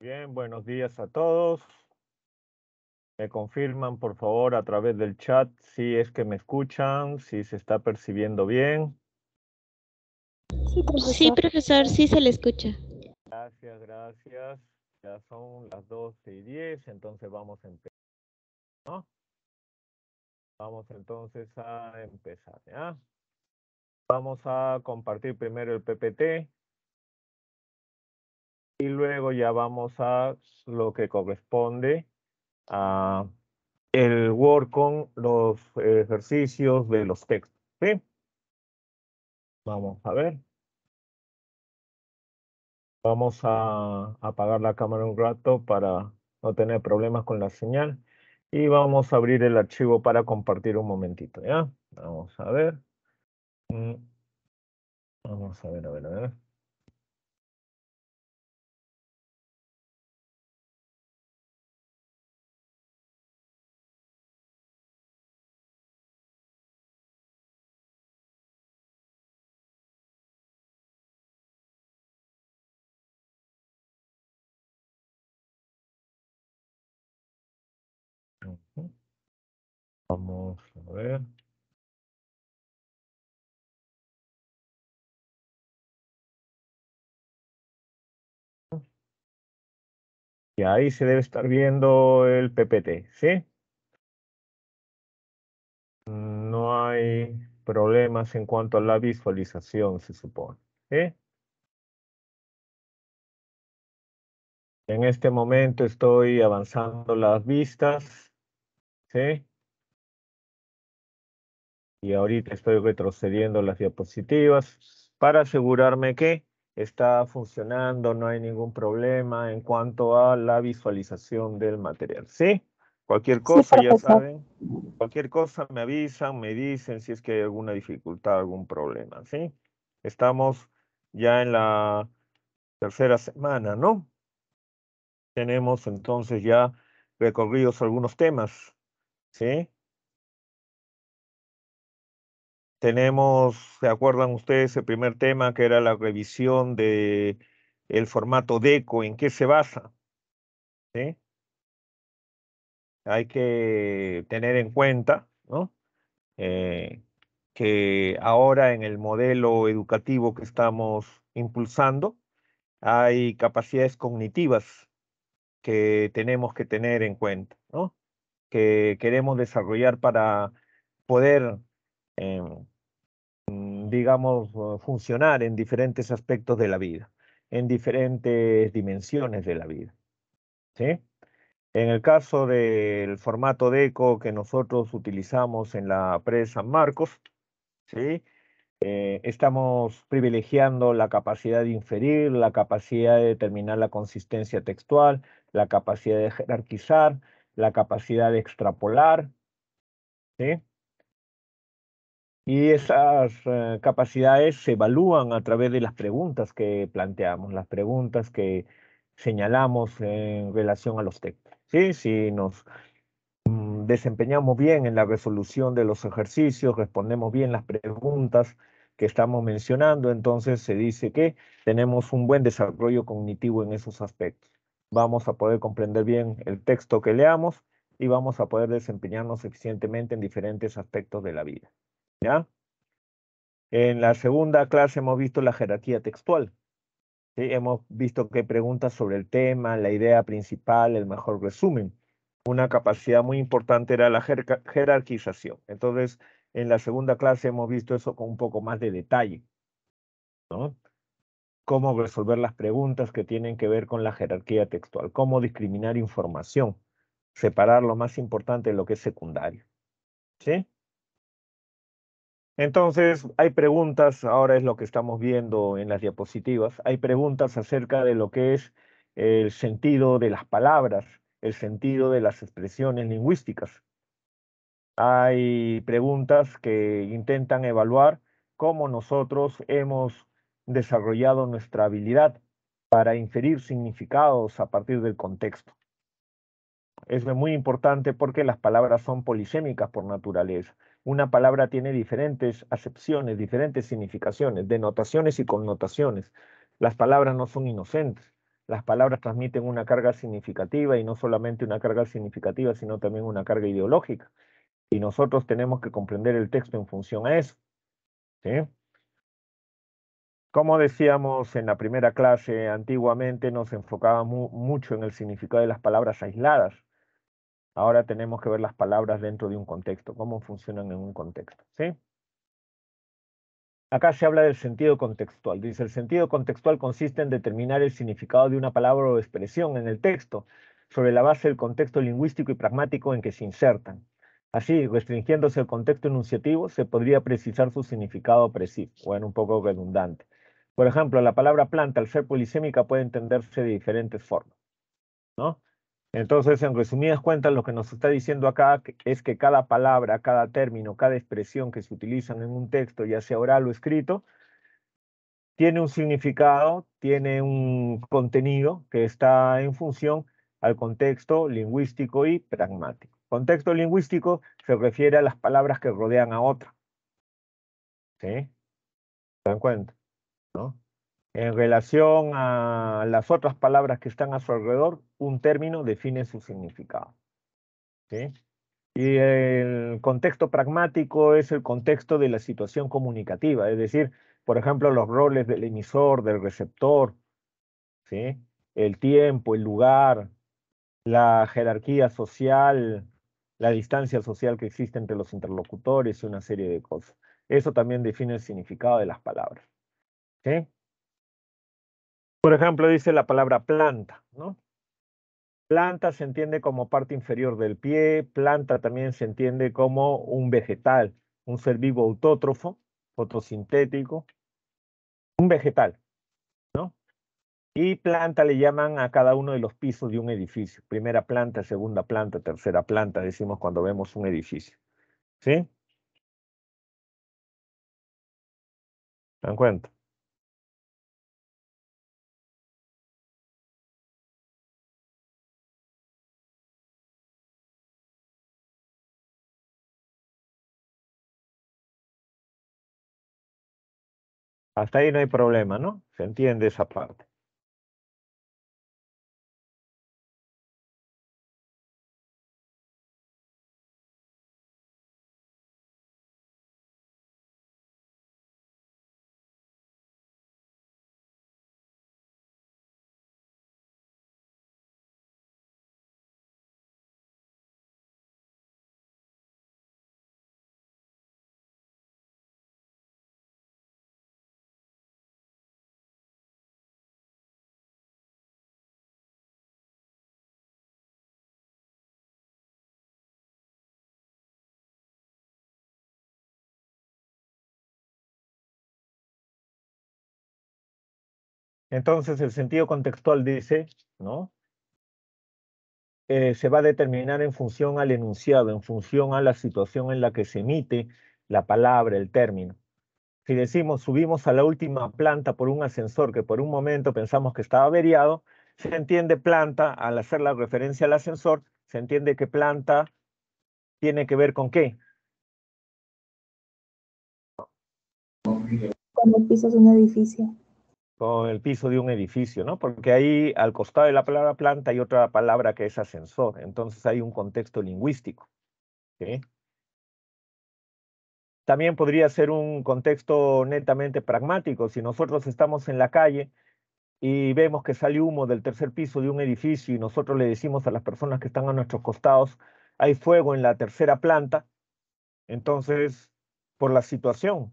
Bien, buenos días a todos. Me confirman, por favor, a través del chat si es que me escuchan, si se está percibiendo bien. Sí, profesor, sí se le escucha. Gracias, gracias. Ya son las 12:10, entonces vamos a empezar, ¿no? Vamos entonces a empezar, ¿ya? Vamos a compartir primero el PPT y luego ya vamos a lo que corresponde a el Word con los ejercicios de los textos, ¿sí? Vamos a ver. Vamos a apagar la cámara un rato para no tener problemas con la señal. Y vamos a abrir el archivo para compartir un momentito, ¿ya? Vamos a ver. Mm, Vamos a ver, a ver, a ver. Ujú. Vamos a ver. Y ahí se debe estar viendo el PPT, ¿sí? No hay problemas en cuanto a la visualización, se supone, ¿sí? En este momento estoy avanzando las vistas, ¿sí? Y ahorita estoy retrocediendo las diapositivas para asegurarme que está funcionando, no hay ningún problema en cuanto a la visualización del material. ¿Sí? Cualquier cosa, ya saben, cualquier cosa me avisan, me dicen si es que hay alguna dificultad, algún problema. ¿Sí? Estamos ya en la tercera semana, ¿no? Tenemos entonces ya recorridos algunos temas. ¿Sí? Tenemos, ¿se acuerdan ustedes el primer tema que era la revisión de el formato DECO? ¿En qué se basa? ¿Sí? Hay que tener en cuenta, ¿no? Que ahora en el modelo educativo que estamos impulsando hay capacidades cognitivas que tenemos que tener en cuenta, ¿no? Que queremos desarrollar para poder em, digamos, funcionar en diferentes aspectos de la vida, en diferentes dimensiones de la vida, ¿sí? En el caso del formato DECO que nosotros utilizamos en la PRE San Marcos, ¿sí? Estamos privilegiando la capacidad de inferir, la capacidad de determinar la consistencia textual, la capacidad de jerarquizar, la capacidad de extrapolar, ¿sí? Y esas capacidades se evalúan a través de las preguntas que planteamos, las preguntas que señalamos en relación a los textos. ¿Sí? Si nos desempeñamos bien en la resolución de los ejercicios, respondemos bien las preguntas que estamos mencionando, entonces se dice que tenemos un buen desarrollo cognitivo en esos aspectos. Vamos a poder comprender bien el texto que leamos y vamos a poder desempeñarnos eficientemente en diferentes aspectos de la vida. ¿Ya? En la segunda clase hemos visto la jerarquía textual. ¿Sí? Hemos visto que hay preguntas sobre el tema, la idea principal, el mejor resumen. Una capacidad muy importante era la jerarquización. Entonces, en la segunda clase hemos visto eso con un poco más de detalle, ¿no? Cómo resolver las preguntas que tienen que ver con la jerarquía textual, cómo discriminar información, separar lo más importante de lo que es secundario. ¿Sí? Entonces, hay preguntas, ahora es lo que estamos viendo en las diapositivas, hay preguntas acerca de lo que es el sentido de las palabras, el sentido de las expresiones lingüísticas. Hay preguntas que intentan evaluar cómo nosotros hemos desarrollado nuestra habilidad para inferir significados a partir del contexto. Es muy importante porque las palabras son polisémicas por naturaleza. Una palabra tiene diferentes acepciones, diferentes significaciones, denotaciones y connotaciones. Las palabras no son inocentes. las palabras transmiten una carga significativa y no solamente una carga significativa, sino también una carga ideológica. Y nosotros tenemos que comprender el texto en función a eso. ¿Sí? Como decíamos en la primera clase, antiguamente nos enfocábamos mucho en el significado de las palabras aisladas. Ahora tenemos que ver las palabras dentro de un contexto, cómo funcionan en un contexto. ¿Sí? Acá se habla del sentido contextual. Dice, el sentido contextual consiste en determinar el significado de una palabra o expresión en el texto sobre la base del contexto lingüístico y pragmático en que se insertan. Así, restringiéndose el contexto enunciativo, se podría precisar su significado preciso. Bueno, un poco redundante. Por ejemplo, la palabra planta, al ser polisémica, puede entenderse de diferentes formas, ¿no? Entonces, en resumidas cuentas, lo que nos está diciendo acá es que cada palabra, cada término, cada expresión que se utilizan en un texto, ya sea oral o escrito, tiene un significado, tiene un contenido que está en función al contexto lingüístico y pragmático. Contexto lingüístico se refiere a las palabras que rodean a otra. ¿Sí? ¿Se dan cuenta? ¿No? En relación a las otras palabras que están a su alrededor, un término define su significado. ¿Sí? Y el contexto pragmático es el contexto de la situación comunicativa, es decir, por ejemplo, los roles del emisor, del receptor, ¿sí? El tiempo, el lugar, la jerarquía social, la distancia social que existe entre los interlocutores y una serie de cosas. Eso también define el significado de las palabras. ¿Sí? Por ejemplo, dice la palabra planta, ¿no? Planta se entiende como parte inferior del pie, planta también se entiende como un vegetal, un ser vivo autótrofo, fotosintético, un vegetal, ¿no? Y planta le llaman a cada uno de los pisos de un edificio. Primera planta, segunda planta, tercera planta, decimos cuando vemos un edificio. ¿Sí? ¿Se dan cuenta? Hasta ahí no hay problema, ¿no? Se entiende esa parte. Entonces el sentido contextual dice, ¿no? Se va a determinar en función al enunciado, en función a la situación en la que se emite la palabra, el término. Si decimos subimos a la última planta por un ascensor que por un momento pensamos que estaba averiado, se entiende planta, al hacer la referencia al ascensor, se entiende que planta tiene que ver con qué. Con los pisos de un edificio. Con el piso de un edificio, ¿no? Porque ahí al costado de la palabra planta hay otra palabra que es ascensor, entonces hay un contexto lingüístico. ¿Sí? También podría ser un contexto netamente pragmático. Si nosotros estamos en la calle y vemos que sale humo del tercer piso de un edificio y nosotros le decimos a las personas que están a nuestros costados, hay fuego en la tercera planta, entonces, por la situación,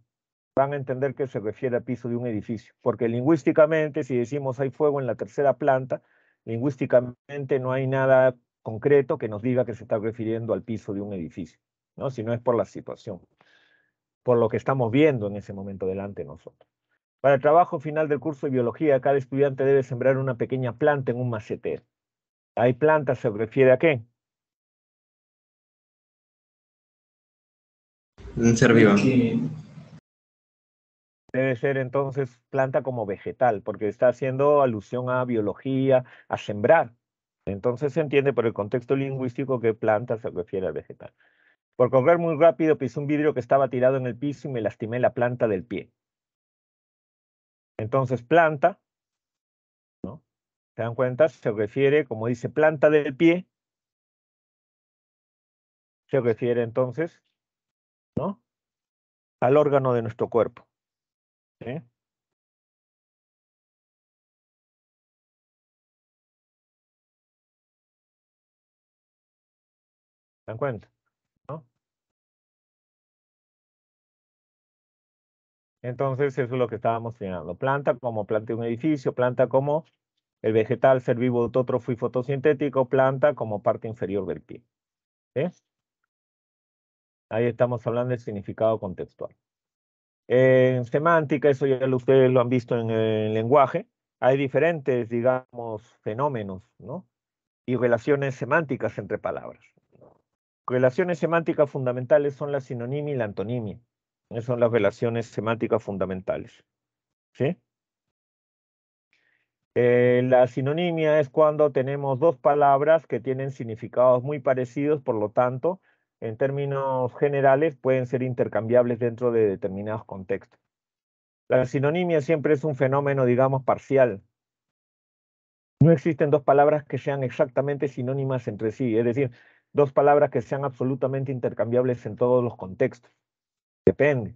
van a entender que se refiere al piso de un edificio. Porque lingüísticamente, si decimos hay fuego en la tercera planta, lingüísticamente no hay nada concreto que nos diga que se está refiriendo al piso de un edificio, ¿no? Si no es por la situación, por lo que estamos viendo en ese momento delante de nosotros. Para el trabajo final del curso de biología, cada estudiante debe sembrar una pequeña planta en un macetero. ¿Hay planta se refiere a qué? Un ser vivo. Debe ser entonces planta como vegetal, porque está haciendo alusión a biología, a sembrar. Entonces se entiende por el contexto lingüístico que planta se refiere al vegetal. Por correr muy rápido pisé un vidrio que estaba tirado en el piso y me lastimé la planta del pie. Entonces planta, ¿no? ¿Se dan cuenta? Se refiere, como dice, planta del pie. Se refiere entonces, ¿no?, al órgano de nuestro cuerpo. ¿Sí? ¿Se dan cuenta? ¿No? Entonces, eso es lo que estábamos señalando. Planta como planta de un edificio, planta como el vegetal, ser vivo, autótrofo y fotosintético, planta como parte inferior del pie. ¿Sí? Ahí estamos hablando del significado contextual. En semántica, eso ya ustedes lo han visto en el lenguaje, hay diferentes, digamos, fenómenos, ¿no?, y relaciones semánticas entre palabras. Relaciones semánticas fundamentales son la sinonimia y la antonimia. Esas son las relaciones semánticas fundamentales. ¿Sí? La sinonimia es cuando tenemos dos palabras que tienen significados muy parecidos, por lo tanto, en términos generales, pueden ser intercambiables dentro de determinados contextos. La sinonimia siempre es un fenómeno, digamos, parcial. No existen dos palabras que sean exactamente sinónimas entre sí, es decir, dos palabras que sean absolutamente intercambiables en todos los contextos. Depende.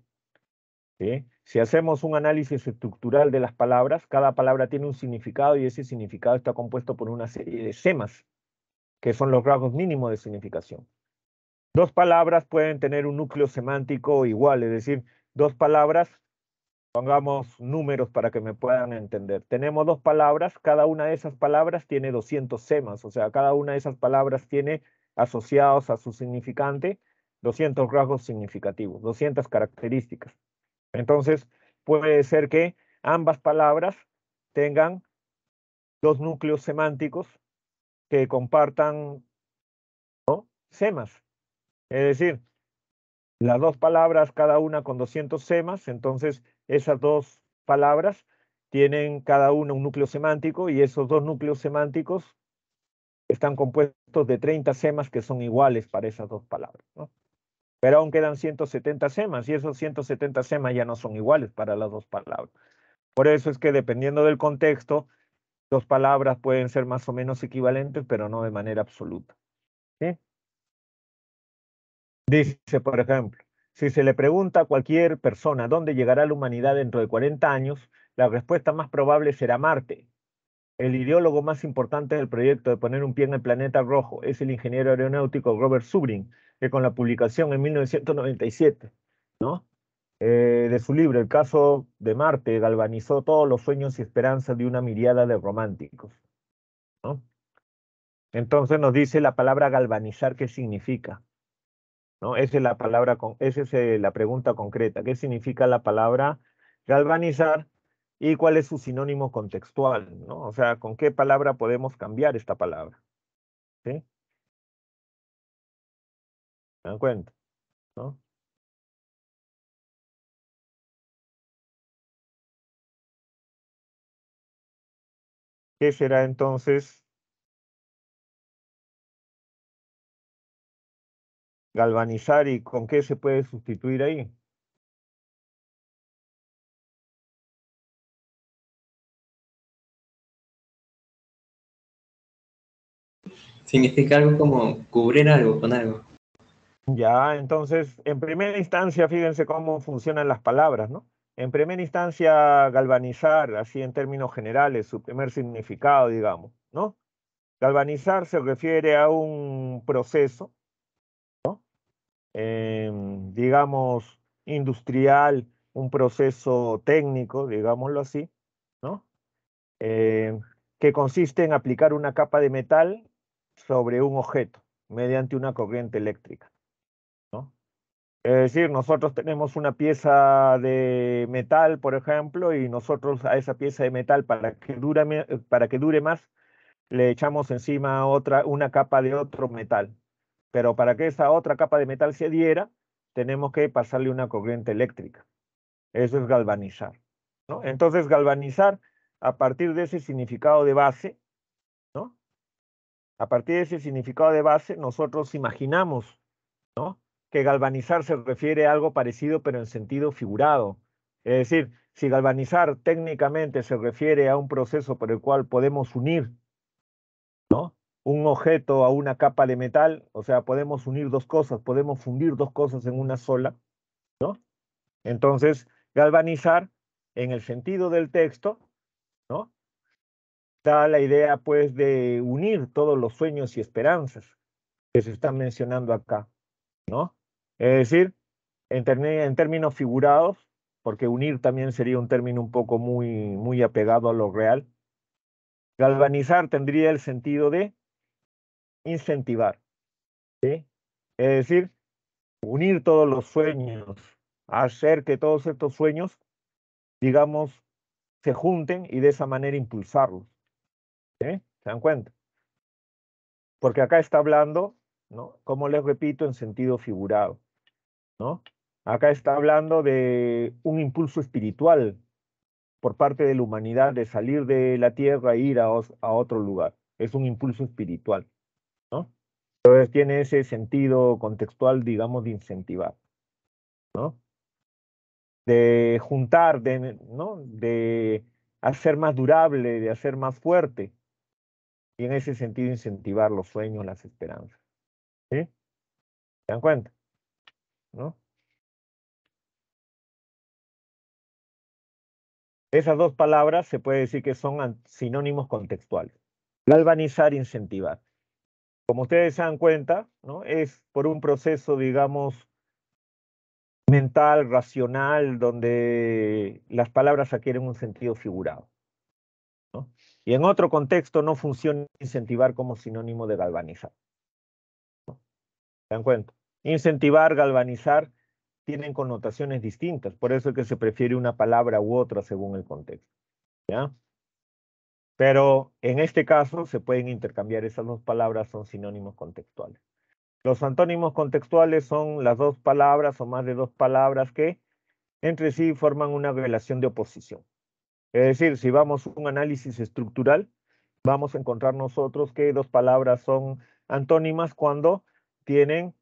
¿Sí? Si hacemos un análisis estructural de las palabras, cada palabra tiene un significado y ese significado está compuesto por una serie de semas, que son los rasgos mínimos de significación. Dos palabras pueden tener un núcleo semántico igual, es decir, dos palabras, pongamos números para que me puedan entender. Tenemos dos palabras, cada una de esas palabras tiene 200 semas, o sea, cada una de esas palabras tiene asociados a su significante 200 rasgos significativos, 200 características. Entonces, puede ser que ambas palabras tengan dos núcleos semánticos que compartan, ¿no?, semas. Es decir, las dos palabras, cada una con 200 semas, entonces esas dos palabras tienen cada una un núcleo semántico y esos dos núcleos semánticos están compuestos de 30 semas que son iguales para esas dos palabras, ¿no? Pero aún quedan 170 semas y esos 170 semas ya no son iguales para las dos palabras. Por eso es que dependiendo del contexto, dos palabras pueden ser más o menos equivalentes, pero no de manera absoluta. ¿Sí? Dice, por ejemplo, si se le pregunta a cualquier persona dónde llegará la humanidad dentro de 40 años, la respuesta más probable será Marte. El ideólogo más importante del proyecto de poner un pie en el planeta rojo es el ingeniero aeronáutico Robert Zubrin, que con la publicación en 1997, ¿no?, de su libro El caso de Marte, galvanizó todos los sueños y esperanzas de una miríada de románticos, ¿no? Entonces nos dice la palabra galvanizar, ¿qué significa? ¿No? Esa es la palabra, esa es la pregunta concreta. ¿Qué significa la palabra galvanizar y cuál es su sinónimo contextual, ¿no? O sea, ¿con qué palabra podemos cambiar esta palabra? ¿Sí? ¿Se dan cuenta? ¿No? ¿Qué será entonces galvanizar y con qué se puede sustituir ahí? Significa algo como cubrir algo con algo. Ya, entonces, en primera instancia, fíjense cómo funcionan las palabras, ¿no? En primera instancia, galvanizar, así en términos generales, su primer significado, digamos, ¿no? Galvanizar se refiere a un proceso, digamos, industrial, un proceso técnico, digámoslo así, ¿no? Em, que consiste en aplicar una capa de metal sobre un objeto mediante una corriente eléctrica, ¿no? Es decir, nosotros tenemos una pieza de metal, por ejemplo, y nosotros a esa pieza de metal, para que dure más, le echamos encima una capa de otro metal. Pero para que esa otra capa de metal se adhiera, tenemos que pasarle una corriente eléctrica. Eso es galvanizar, ¿no? Entonces, galvanizar, a partir de ese significado de base, ¿no? A partir de ese significado de base, nosotros imaginamos, ¿no?, que galvanizar se refiere a algo parecido, pero en sentido figurado. Es decir, si galvanizar técnicamente se refiere a un proceso por el cual podemos unir, ¿no?, un objeto a una capa de metal, o sea, podemos unir dos cosas, podemos fundir dos cosas en una sola, ¿no? Entonces, galvanizar, en el sentido del texto, ¿no?, da la idea, pues, de unir todos los sueños y esperanzas que se están mencionando acá, ¿no? Es decir, en términos figurados, porque unir también sería un término un poco muy apegado a lo real, galvanizar tendría el sentido de incentivar, ¿sí? Es decir, unir todos los sueños, hacer que todos estos sueños, digamos, se junten y de esa manera impulsarlos, ¿sí? ¿Se dan cuenta? Porque acá está hablando, ¿no?, como les repito, en sentido figurado, ¿no? Acá está hablando de un impulso espiritual por parte de la humanidad de salir de la tierra e ir a otro lugar. Es un impulso espiritual, ¿no? Entonces tiene ese sentido contextual, digamos, de incentivar, ¿no? De juntar, ¿no?, de hacer más durable, de hacer más fuerte, y en ese sentido incentivar los sueños, las esperanzas, ¿sí? ¿Se dan cuenta? ¿No? Esas dos palabras se puede decir que son sinónimos contextuales. Galvanizar, incentivar. Como ustedes se dan cuenta, ¿no?, es por un proceso, digamos, mental, racional, donde las palabras adquieren un sentido figurado, ¿no? Y en otro contexto no funciona incentivar como sinónimo de galvanizar, ¿no? ¿Se dan cuenta? Incentivar, galvanizar tienen connotaciones distintas, por eso es que se prefiere una palabra u otra según el contexto, ¿ya? Pero en este caso se pueden intercambiar esas dos palabras, son sinónimos contextuales. Los antónimos contextuales son las dos palabras o más de dos palabras que entre sí forman una relación de oposición. Es decir, si vamos a un análisis estructural, vamos a encontrar nosotros que dos palabras son antónimas cuando tienen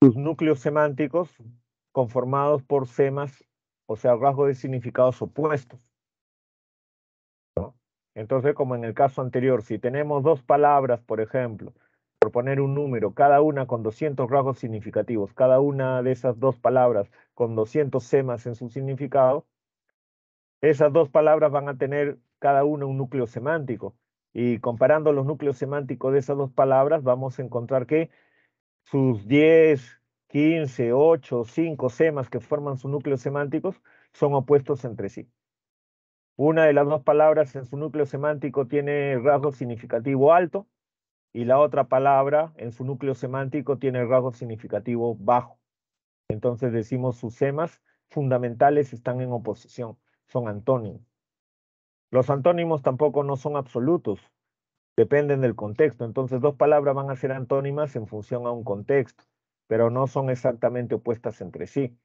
sus núcleos semánticos conformados por semas, o sea, rasgos de significados opuestos, ¿no? Entonces, como en el caso anterior, si tenemos dos palabras, por ejemplo, por poner un número, cada una con 200 rasgos significativos, cada una de esas dos palabras con 200 semas en su significado, esas dos palabras van a tener cada una un núcleo semántico. Y comparando los núcleos semánticos de esas dos palabras, vamos a encontrar que sus 10, 15, 8, 5 semas que forman sus núcleos semánticos son opuestos entre sí. Una de las dos palabras en su núcleo semántico tiene rasgo significativo alto y la otra palabra en su núcleo semántico tiene rasgo significativo bajo. Entonces decimos sus semas fundamentales están en oposición, son antónimos. Los antónimos tampoco no son absolutos, dependen del contexto. Entonces dos palabras van a ser antónimas en función a un contexto, pero no son exactamente opuestas entre sí,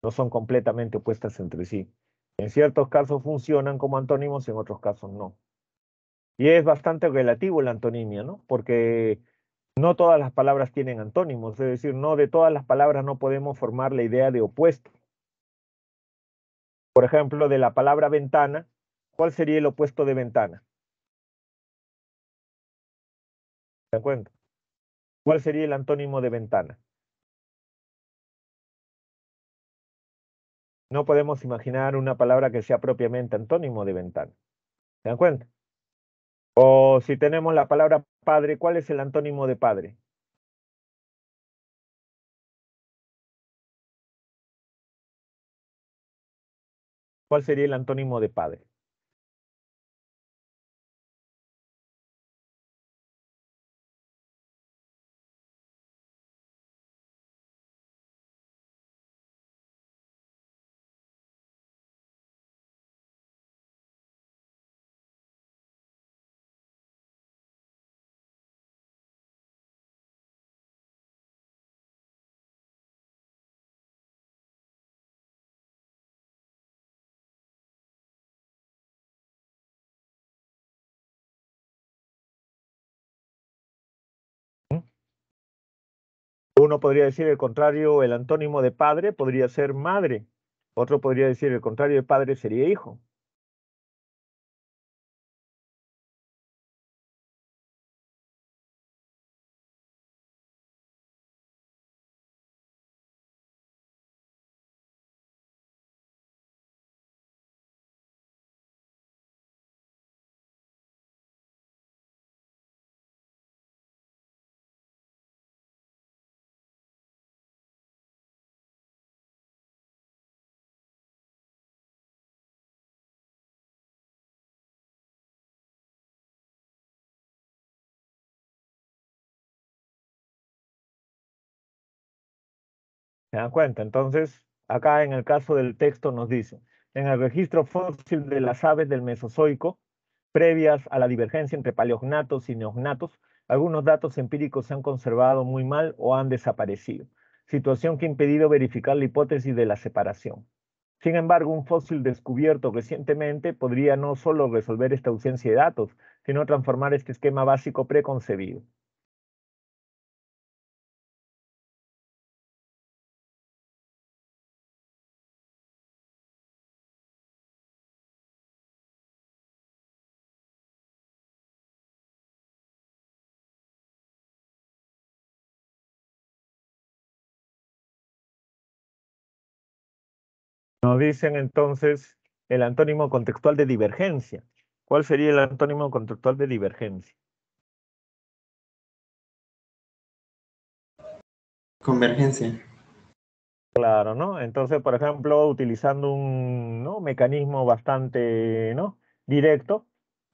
no son completamente opuestas entre sí. En ciertos casos funcionan como antónimos, en otros casos no. Y es bastante relativo la antonimia, ¿no? Porque no todas las palabras tienen antónimos, es decir, no de todas las palabras no podemos formar la idea de opuesto. Por ejemplo, de la palabra ventana, ¿cuál sería el opuesto de ventana? ¿Se dan cuenta? ¿Cuál sería el antónimo de ventana? No podemos imaginar una palabra que sea propiamente antónimo de ventana. ¿Se dan cuenta? O si tenemos la palabra padre, ¿cuál es el antónimo de padre? ¿Cuál sería el antónimo de padre? ¿Mm? Uno podría decir el contrario, el antónimo de padre podría ser madre Otro podría decir el contrario de padre sería hijo. ¿Se dan cuenta? Entonces, acá en el caso del texto nos dice, en el registro fósil de las aves del Mesozoico, previas a la divergencia entre paleognatos y neognatos, algunos datos empíricos se han conservado muy mal o han desaparecido, situación que ha impedido verificar la hipótesis de la separación. Sin embargo, un fósil descubierto recientemente podría no solo resolver esta ausencia de datos, sino transformar este esquema básico preconcebido. Nos dicen entonces el antónimo contextual de divergencia. ¿Cuál sería el antónimo contextual de divergencia? Convergencia. Claro, ¿no? Entonces, por ejemplo, utilizando un, ¿no?, mecanismo bastante, ¿no?, directo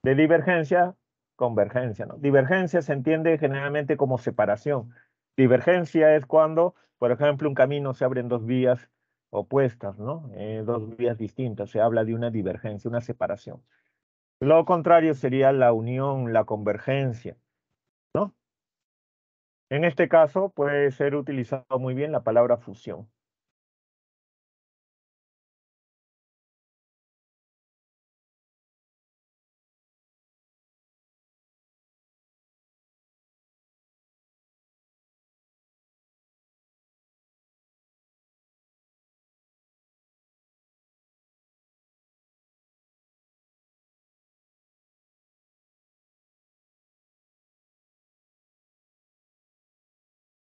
de divergencia, convergencia, ¿no? Divergencia se entiende generalmente como separación. Divergencia es cuando, por ejemplo, un camino se abre en dos vías opuestas, ¿no? Dos vías distintas. Se habla de una divergencia, una separación. Lo contrario sería la unión, la convergencia, ¿no? En este caso puede ser utilizado muy bien la palabra fusión.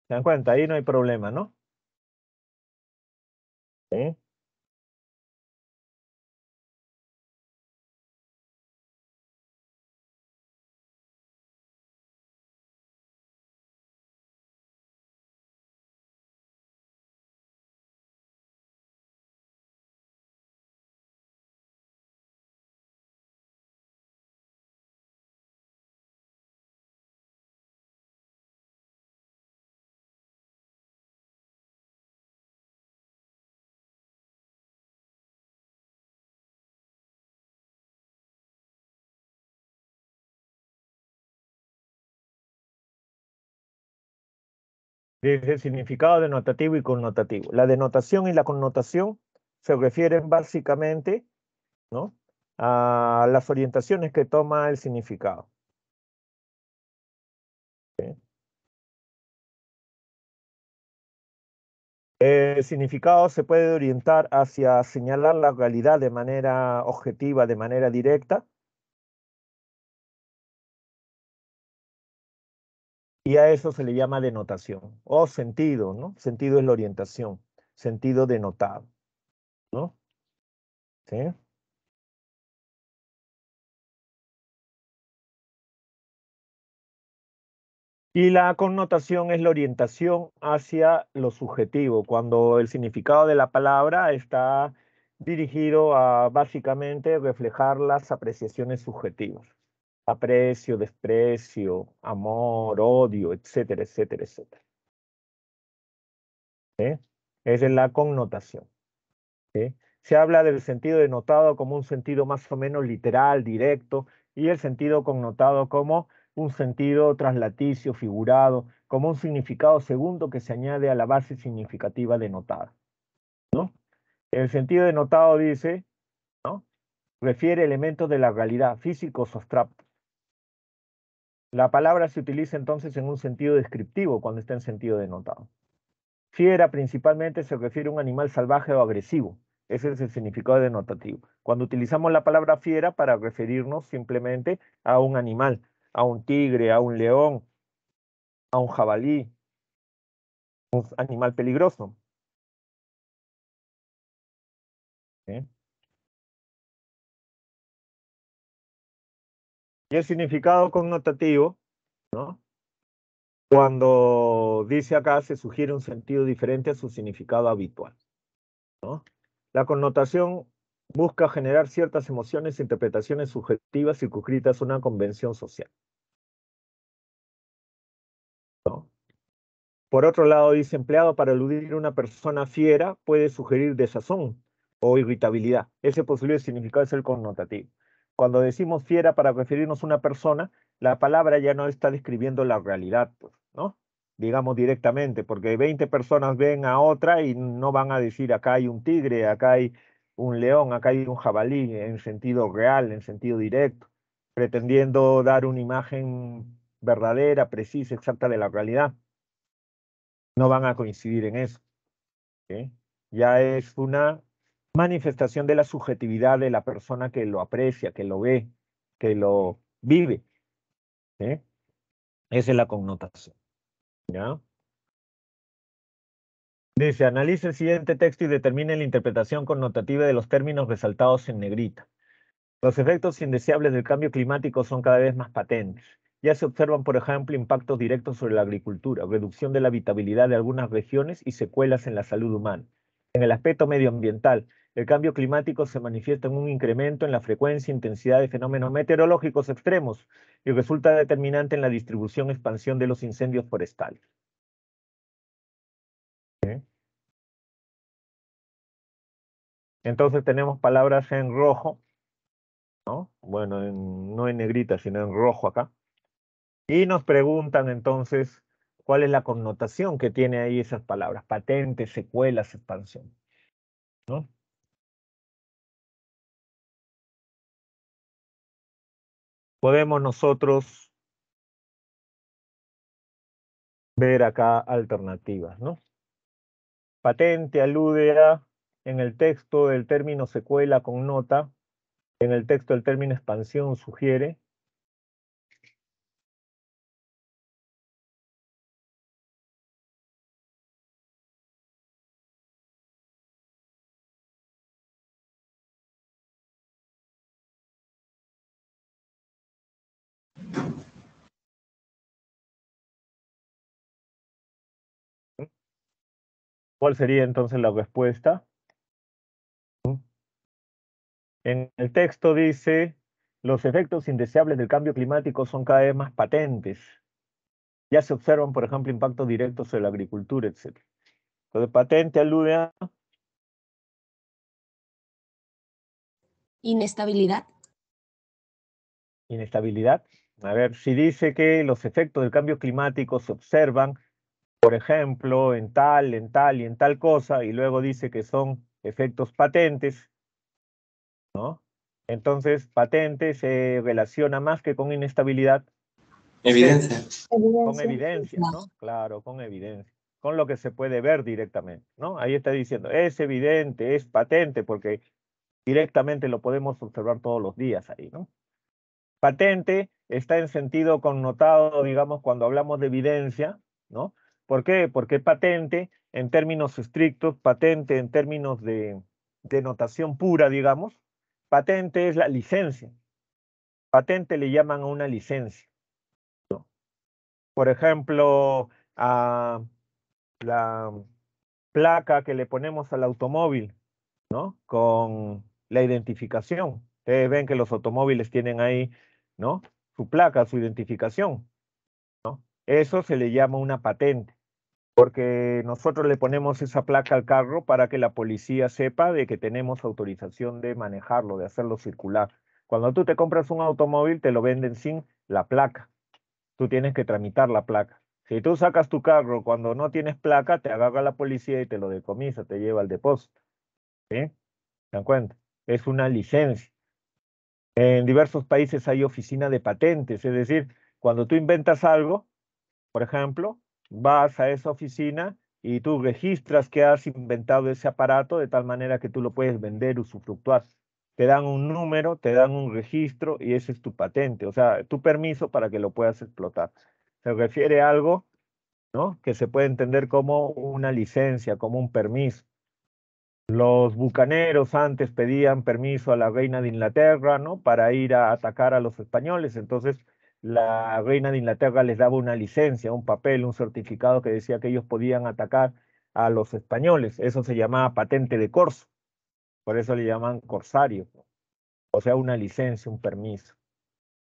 ¿Se dan cuenta? Ahí no hay problema, ¿no? ¿Sí? Dice significado denotativo y connotativo. La denotación y la connotación se refieren básicamente, ¿no?, a las orientaciones que toma el significado. ¿Sí? El significado se puede orientar hacia señalar la realidad de manera objetiva, de manera directa, y a eso se le llama denotación o sentido, ¿no? Sentido es la orientación, sentido denotado, ¿no? ¿Sí? Y la connotación es la orientación hacia lo subjetivo, cuando el significado de la palabra está dirigido a básicamente reflejar las apreciaciones subjetivas. Aprecio, desprecio, amor, odio, etcétera, etcétera, etcétera. ¿Sí? Esa es la connotación. ¿Sí? Se habla del sentido denotado como un sentido más o menos literal, directo, y el sentido connotado como un sentido traslaticio, figurado, como un significado segundo que se añade a la base significativa denotada, ¿no? El sentido denotado dice, ¿no?, refiere elementos de la realidad, físicos o abstractos. La palabra se utiliza entonces en un sentido descriptivo cuando está en sentido denotado. Fiera principalmente se refiere a un animal salvaje o agresivo, Ese es el significado denotativo. Cuando utilizamos la palabra fiera para referirnos simplemente a un animal, a un tigre, a un león, a un jabalí, un animal peligroso. ¿Sí? Y el significado connotativo, ¿no? Cuando dice acá, se sugiere un sentido diferente a su significado habitual, ¿no? La connotación busca generar ciertas emociones e interpretaciones subjetivas circunscritas a una convención social, ¿no? Por otro lado, dice, empleado para aludir a una persona fiera, puede sugerir desazón o irritabilidad. Ese posible significado es el connotativo. Cuando decimos fiera para referirnos a una persona, la palabra ya no está describiendo la realidad, pues, ¿no? Digamos directamente, porque 20 personas ven a otra y no van a decir acá hay un tigre, acá hay un león, acá hay un jabalí, en sentido real, en sentido directo, pretendiendo dar una imagen verdadera, precisa, exacta de la realidad. No van a coincidir en eso. ¿Sí? Ya es una manifestación de la subjetividad de la persona que lo aprecia, que lo ve, que lo vive. ¿Sí? Esa es la connotación. ¿Ya? Dice, analice el siguiente texto y determine la interpretación connotativa de los términos resaltados en negrita. Los efectos indeseables del cambio climático son cada vez más patentes. Ya se observan, por ejemplo, impactos directos sobre la agricultura, reducción de la habitabilidad de algunas regiones y secuelas en la salud humana. En el aspecto medioambiental, el cambio climático se manifiesta en un incremento en la frecuencia e intensidad de fenómenos meteorológicos extremos y resulta determinante en la distribución y expansión de los incendios forestales. ¿Sí? Entonces tenemos palabras en rojo, ¿no? Bueno, no en negrita, sino en rojo acá. Y nos preguntan entonces cuál es la connotación que tiene ahí esas palabras, patentes, secuelas, expansión, ¿no? Podemos nosotros ver acá alternativas, ¿no? Patente alude a, en el texto el término secuela connota, en el texto el término expansión sugiere. ¿Cuál sería entonces la respuesta? En el texto dice, los efectos indeseables del cambio climático son cada vez más patentes. Ya se observan, por ejemplo, impactos directos sobre la agricultura, etc. Entonces, patente alude a Inestabilidad. inestabilidad. A ver, si dice que los efectos del cambio climático se observan, por ejemplo, en tal y en tal cosa, y luego dice que son efectos patentes, ¿no? Entonces, patente se relaciona más que con inestabilidad. Evidencia. Con evidencia, ¿no? Claro, con evidencia. Con lo que se puede ver directamente, ¿no? Ahí está diciendo, es evidente, es patente, porque directamente lo podemos observar todos los días ahí, ¿no? Patente está en sentido connotado, digamos, cuando hablamos de evidencia, ¿no? ¿Por qué? Porque patente, en términos estrictos, patente en términos de notación pura, digamos, patente es la licencia. Patente le llaman a una licencia. Por ejemplo, a la placa que le ponemos al automóvil, ¿no? Con la identificación. Ustedes ven que los automóviles tienen ahí, ¿no? Su placa, su identificación, ¿no? Eso se le llama una patente, porque nosotros le ponemos esa placa al carro para que la policía sepa de que tenemos autorización de manejarlo, de hacerlo circular. Cuando tú te compras un automóvil, te lo venden sin la placa. Tú tienes que tramitar la placa. Si tú sacas tu carro cuando no tienes placa, te agarra la policía y te lo decomisa, te lleva al depósito. ¿Sí? ¿Se dan cuenta? Es una licencia. En diversos países hay oficina de patentes, es decir, cuando tú inventas algo, por ejemplo, vas a esa oficina y tú registras que has inventado ese aparato de tal manera que tú lo puedes vender, usufructuar. Te dan un número, te dan un registro y ese es tu patente, o sea, tu permiso para que lo puedas explotar. Se refiere a algo, ¿no?, que se puede entender como una licencia, como un permiso. Los bucaneros antes pedían permiso a la reina de Inglaterra, ¿no?, para ir a atacar a los españoles. Entonces, la reina de Inglaterra les daba una licencia, un papel, un certificado que decía que ellos podían atacar a los españoles. Eso se llamaba patente de corso. Por eso le llaman corsario. O sea, una licencia, un permiso.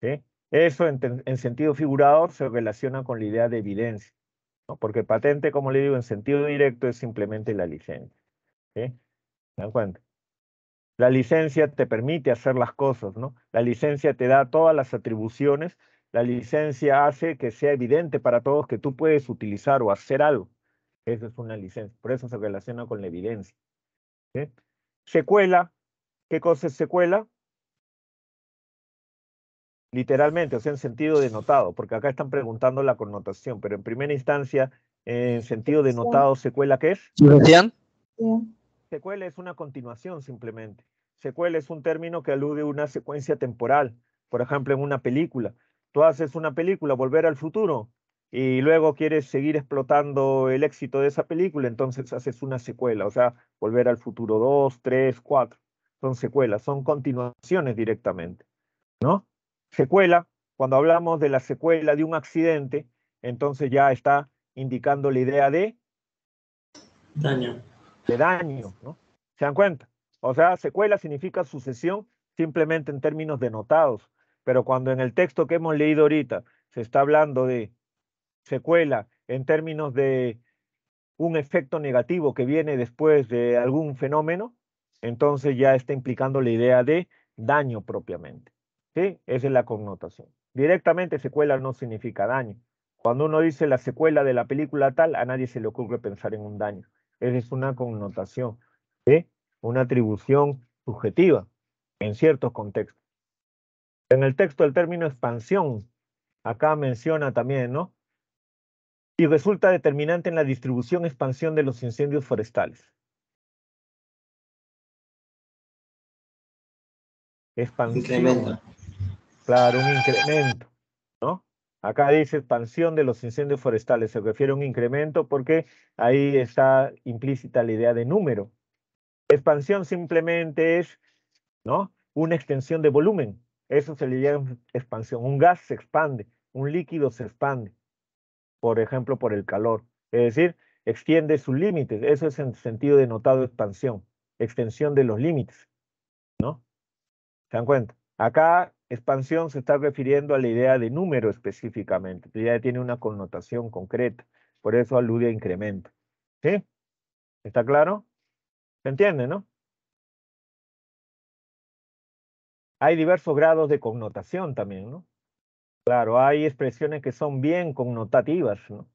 ¿Sí? Eso en sentido figurado se relaciona con la idea de evidencia, ¿no? Porque patente, como le digo, en sentido directo es simplemente la licencia. ¿Sí? ¿Se dan cuenta? La licencia te permite hacer las cosas, ¿no? La licencia te da todas las atribuciones. La licencia hace que sea evidente para todos que tú puedes utilizar o hacer algo. Eso es una licencia. Por eso se relaciona con la evidencia. ¿Sí? Secuela. ¿Qué cosa es secuela? Literalmente, o sea, en sentido denotado, porque acá están preguntando la connotación, pero en primera instancia, en sentido denotado, secuela, ¿qué es? Sebastián. Sí. Secuela es una continuación simplemente. Secuela es un término que alude a una secuencia temporal. Por ejemplo, en una película. Tú haces una película, Volver al Futuro, y luego quieres seguir explotando el éxito de esa película, entonces haces una secuela, o sea, Volver al Futuro 2, 3, 4. Son secuelas, son continuaciones directamente, ¿no? Secuela, cuando hablamos de la secuela de un accidente, entonces ya está indicando la idea Daño. de daño, ¿no? ¿Se dan cuenta? O sea, secuela significa sucesión simplemente en términos denotados, pero cuando en el texto que hemos leído ahorita se está hablando de secuela en términos de un efecto negativo que viene después de algún fenómeno, entonces ya está implicando la idea de daño propiamente. ¿Sí? Esa es la connotación. Directamente secuela no significa daño. Cuando uno dice la secuela de la película tal, a nadie se le ocurre pensar en un daño. Esa es una connotación, ¿sí? Una atribución subjetiva en ciertos contextos. En el texto el término expansión, acá menciona también, ¿no? Y resulta determinante en la distribución expansión de los incendios forestales. Expansión, Incremento. claro, un incremento, ¿no? Acá dice expansión de los incendios forestales, se refiere a un incremento porque ahí está implícita la idea de número. Expansión simplemente es, ¿no?, una extensión de volumen. Eso se le llama expansión. Un gas se expande, un líquido se expande, por ejemplo, por el calor. Es decir, extiende sus límites. Eso es en sentido denotado expansión, extensión de los límites, ¿no? ¿Se dan cuenta? Acá expansión se está refiriendo a la idea de número específicamente. La idea tiene una connotación concreta. Por eso alude a incremento. ¿Sí? ¿Está claro? ¿Se entiende, no? Hay diversos grados de connotación también, ¿no? Claro, hay expresiones que son bien connotativas, ¿no?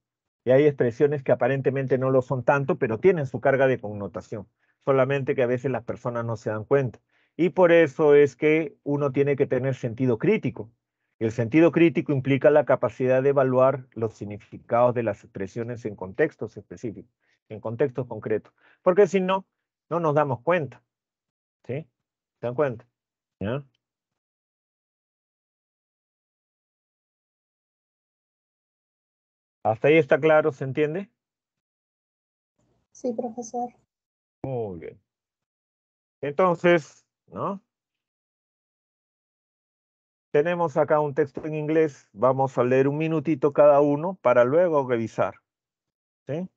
Y hay expresiones que aparentemente no lo son tanto, pero tienen su carga de connotación. Solamente que a veces las personas no se dan cuenta. Y por eso es que uno tiene que tener sentido crítico. Y el sentido crítico implica la capacidad de evaluar los significados de las expresiones en contextos específicos, en contextos concretos. Porque si no, no nos damos cuenta. ¿Sí? ¿Se dan cuenta? ¿Ya? ¿Hasta ahí está claro? ¿Se entiende? Sí, profesor. Muy bien. Entonces, ¿no? Tenemos acá un texto en inglés. Vamos a leer un minutito cada uno para luego revisar. ¿Sí?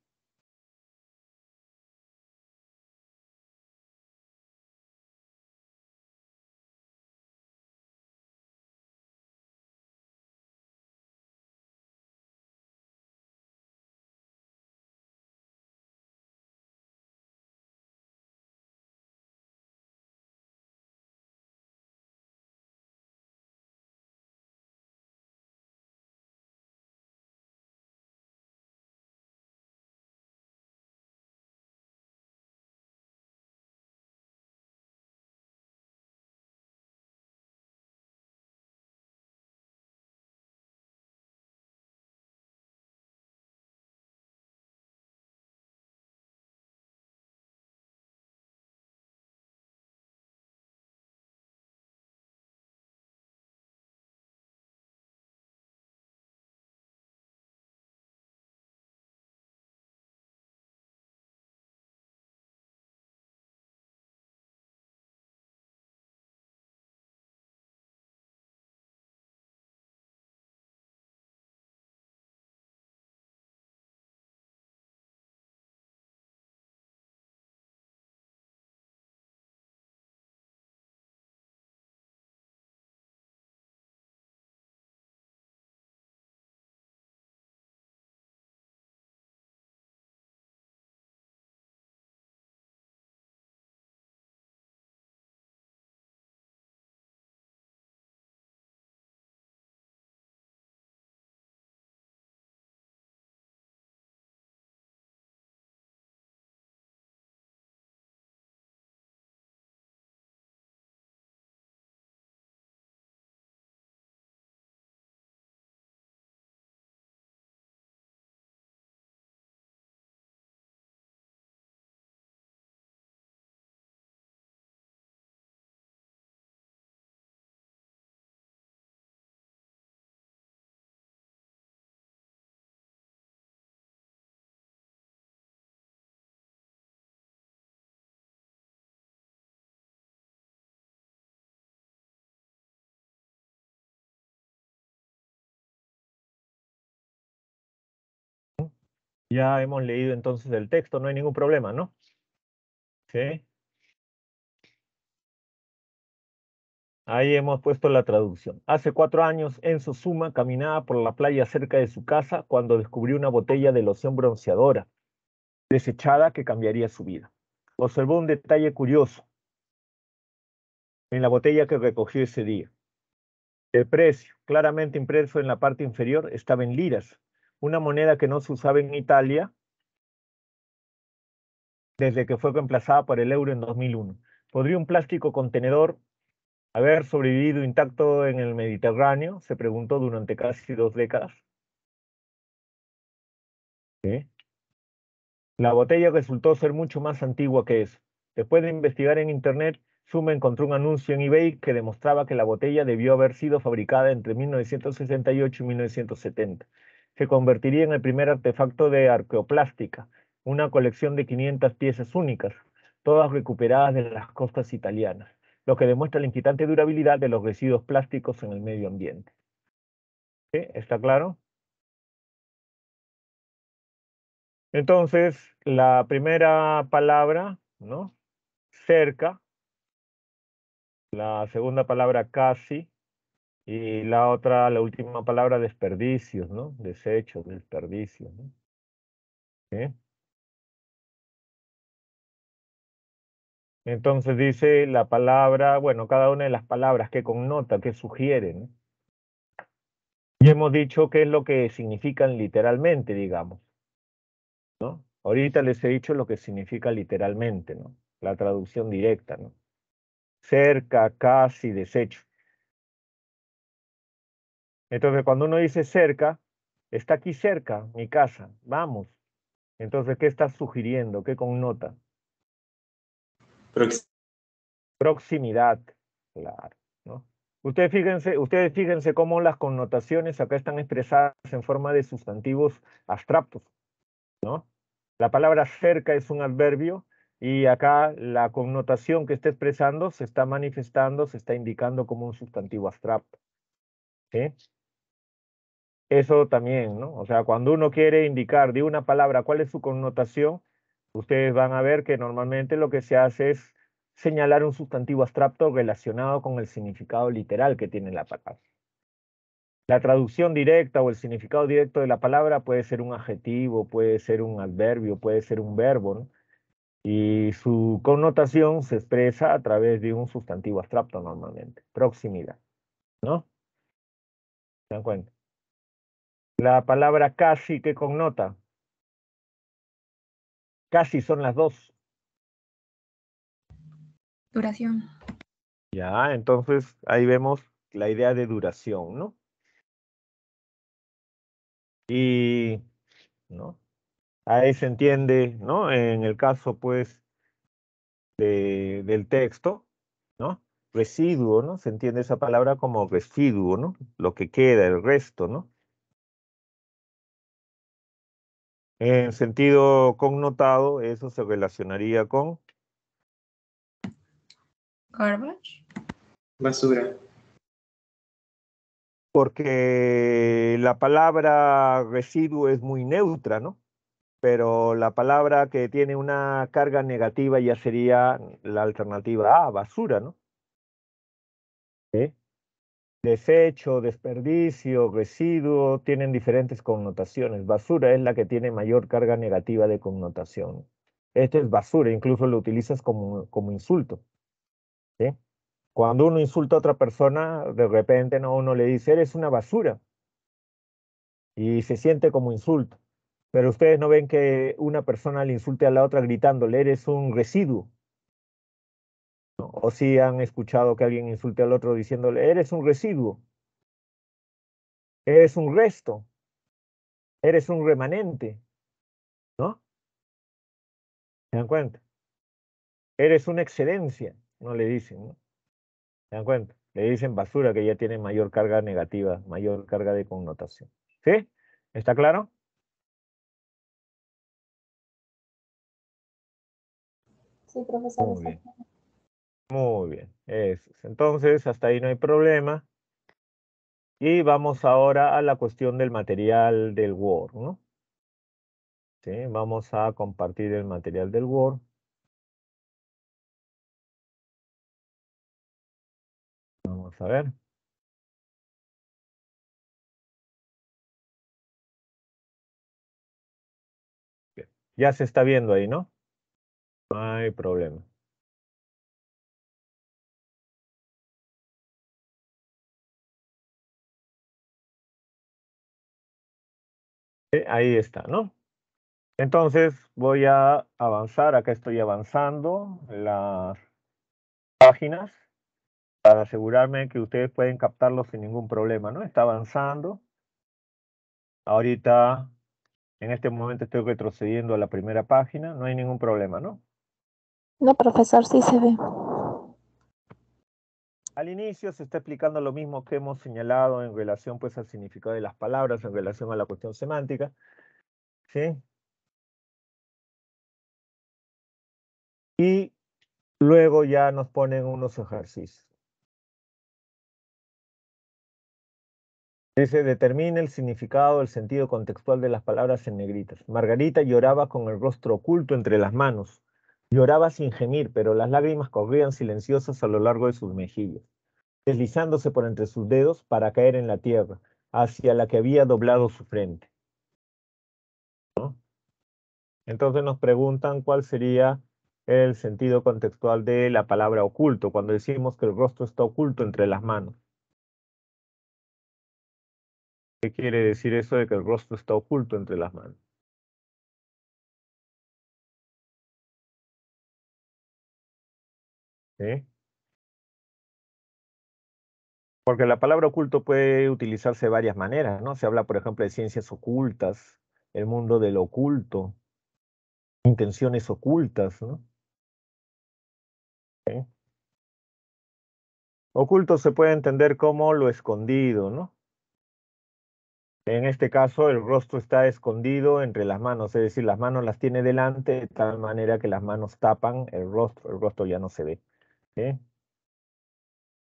Ya hemos leído entonces el texto, no hay ningún problema, ¿no? Sí. Ahí hemos puesto la traducción. Hace 4 años, Enzo Suma caminaba por la playa cerca de su casa cuando descubrió una botella de loción bronceadora, desechada, que cambiaría su vida. Observó un detalle curioso en la botella que recogió ese día. El precio, claramente impreso en la parte inferior, estaba en liras, una moneda que no se usaba en Italia desde que fue reemplazada por el euro en 2001. ¿Podría un plástico contenedor haber sobrevivido intacto en el Mediterráneo? Se preguntó durante casi 2 décadas. ¿Sí? La botella resultó ser mucho más antigua que eso. Después de investigar en internet, Suma encontró un anuncio en eBay que demostraba que la botella debió haber sido fabricada entre 1968 y 1970. Se convertiría en el primer artefacto de arqueoplástica, una colección de 500 piezas únicas, todas recuperadas de las costas italianas, lo que demuestra la inquietante durabilidad de los residuos plásticos en el medio ambiente. ¿Sí? ¿Está claro? Entonces, la primera palabra, ¿no? Cerca, la segunda palabra casi, y la otra, la última palabra desperdicios, ¿no? Desechos, desperdicios, ¿no? ¿Sí? Entonces dice la palabra, bueno, cada una de las palabras que connota, que sugiere, ¿no? Y hemos dicho qué es lo que significan literalmente, digamos, ¿no? Ahorita les he dicho lo que significa literalmente, ¿no? La traducción directa, ¿no? Cerca, casi, desecho. Entonces, cuando uno dice cerca, está aquí cerca, mi casa, vamos. Entonces, ¿qué está sugiriendo? ¿Qué connota? Prox- Proximidad, claro, ¿no? Ustedes fíjense cómo las connotaciones acá están expresadas en forma de sustantivos abstractos, ¿no? La palabra cerca es un adverbio y acá la connotación que está expresando se está manifestando, se está indicando como un sustantivo abstracto, ¿sí? Eso también, ¿no? O sea, cuando uno quiere indicar de una palabra cuál es su connotación, ustedes van a ver que normalmente lo que se hace es señalar un sustantivo abstracto relacionado con el significado literal que tiene la palabra. La traducción directa o el significado directo de la palabra puede ser un adjetivo, puede ser un adverbio, puede ser un verbo, ¿no? Y su connotación se expresa a través de un sustantivo abstracto normalmente. Proximidad, ¿no? ¿Se dan cuenta? La palabra casi, ¿qué connota? Casi son las dos. Duración. Ya, entonces ahí vemos la idea de duración, ¿no? Y, ¿no? Ahí se entiende, ¿no? En el caso, pues, del texto, ¿no? Residuo, ¿no? Se entiende esa palabra como residuo, ¿no? Lo que queda, el resto, ¿no? En sentido connotado, eso se relacionaría con Garbage. Basura. porque la palabra residuo es muy neutra, ¿no? Pero la palabra que tiene una carga negativa ya sería la alternativa A, basura, ¿no? ¿Sí? Desecho, desperdicio, residuo, tienen diferentes connotaciones. Basura es la que tiene mayor carga negativa de connotación. Esto es basura, incluso lo utilizas como insulto, ¿sí? Cuando uno insulta a otra persona, de repente no, uno le dice, eres una basura, y se siente como insulto. Pero ustedes no ven que una persona le insulte a la otra gritándole, eres un residuo, ¿no? O si han escuchado que alguien insulte al otro diciéndole, eres un residuo, eres un resto, eres un remanente, ¿no? ¿Se dan cuenta? Eres una excedencia, no le dicen, ¿no? ¿Se dan cuenta? Le dicen basura, que ya tiene mayor carga negativa, mayor carga de connotación. ¿Sí? ¿Está claro? Sí, profesor, Muy está bien, claro. muy bien. Eso es. Entonces, hasta ahí no hay problema. Y vamos ahora a la cuestión del material del Word, ¿no? ¿Sí? Vamos a compartir el material del Word. Vamos a ver. Bien. Ya se está viendo ahí, ¿no? No hay problema. Ahí está, ¿no? Entonces voy a avanzar. Acá estoy avanzando las páginas para asegurarme que ustedes pueden captarlo sin ningún problema, ¿no? Está avanzando. Ahorita, en este momento estoy retrocediendo a la primera página. No hay ningún problema, ¿no? No, profesor, sí se ve. Al inicio se está explicando lo mismo que hemos señalado en relación pues al significado de las palabras, en relación a la cuestión semántica, ¿sí? Y luego ya nos ponen unos ejercicios. Dice, determina el significado, el sentido contextual de las palabras en negritas. Margarita lloraba con el rostro oculto entre las manos. Lloraba sin gemir, pero las lágrimas corrían silenciosas a lo largo de sus mejillas, deslizándose por entre sus dedos para caer en la tierra, hacia la que había doblado su frente. ¿No? Entonces nos preguntan cuál sería el sentido contextual de la palabra oculto, cuando decimos que el rostro está oculto entre las manos. ¿Qué quiere decir eso de que el rostro está oculto entre las manos? ¿Sí? Porque la palabra oculto puede utilizarse de varias maneras, ¿no? Se habla, por ejemplo, de ciencias ocultas, el mundo del oculto, intenciones ocultas, ¿no? ¿Sí? Oculto se puede entender como lo escondido, ¿no? En este caso, el rostro está escondido entre las manos, es decir, las manos las tiene delante de tal manera que las manos tapan el rostro ya no se ve. ¿Sí?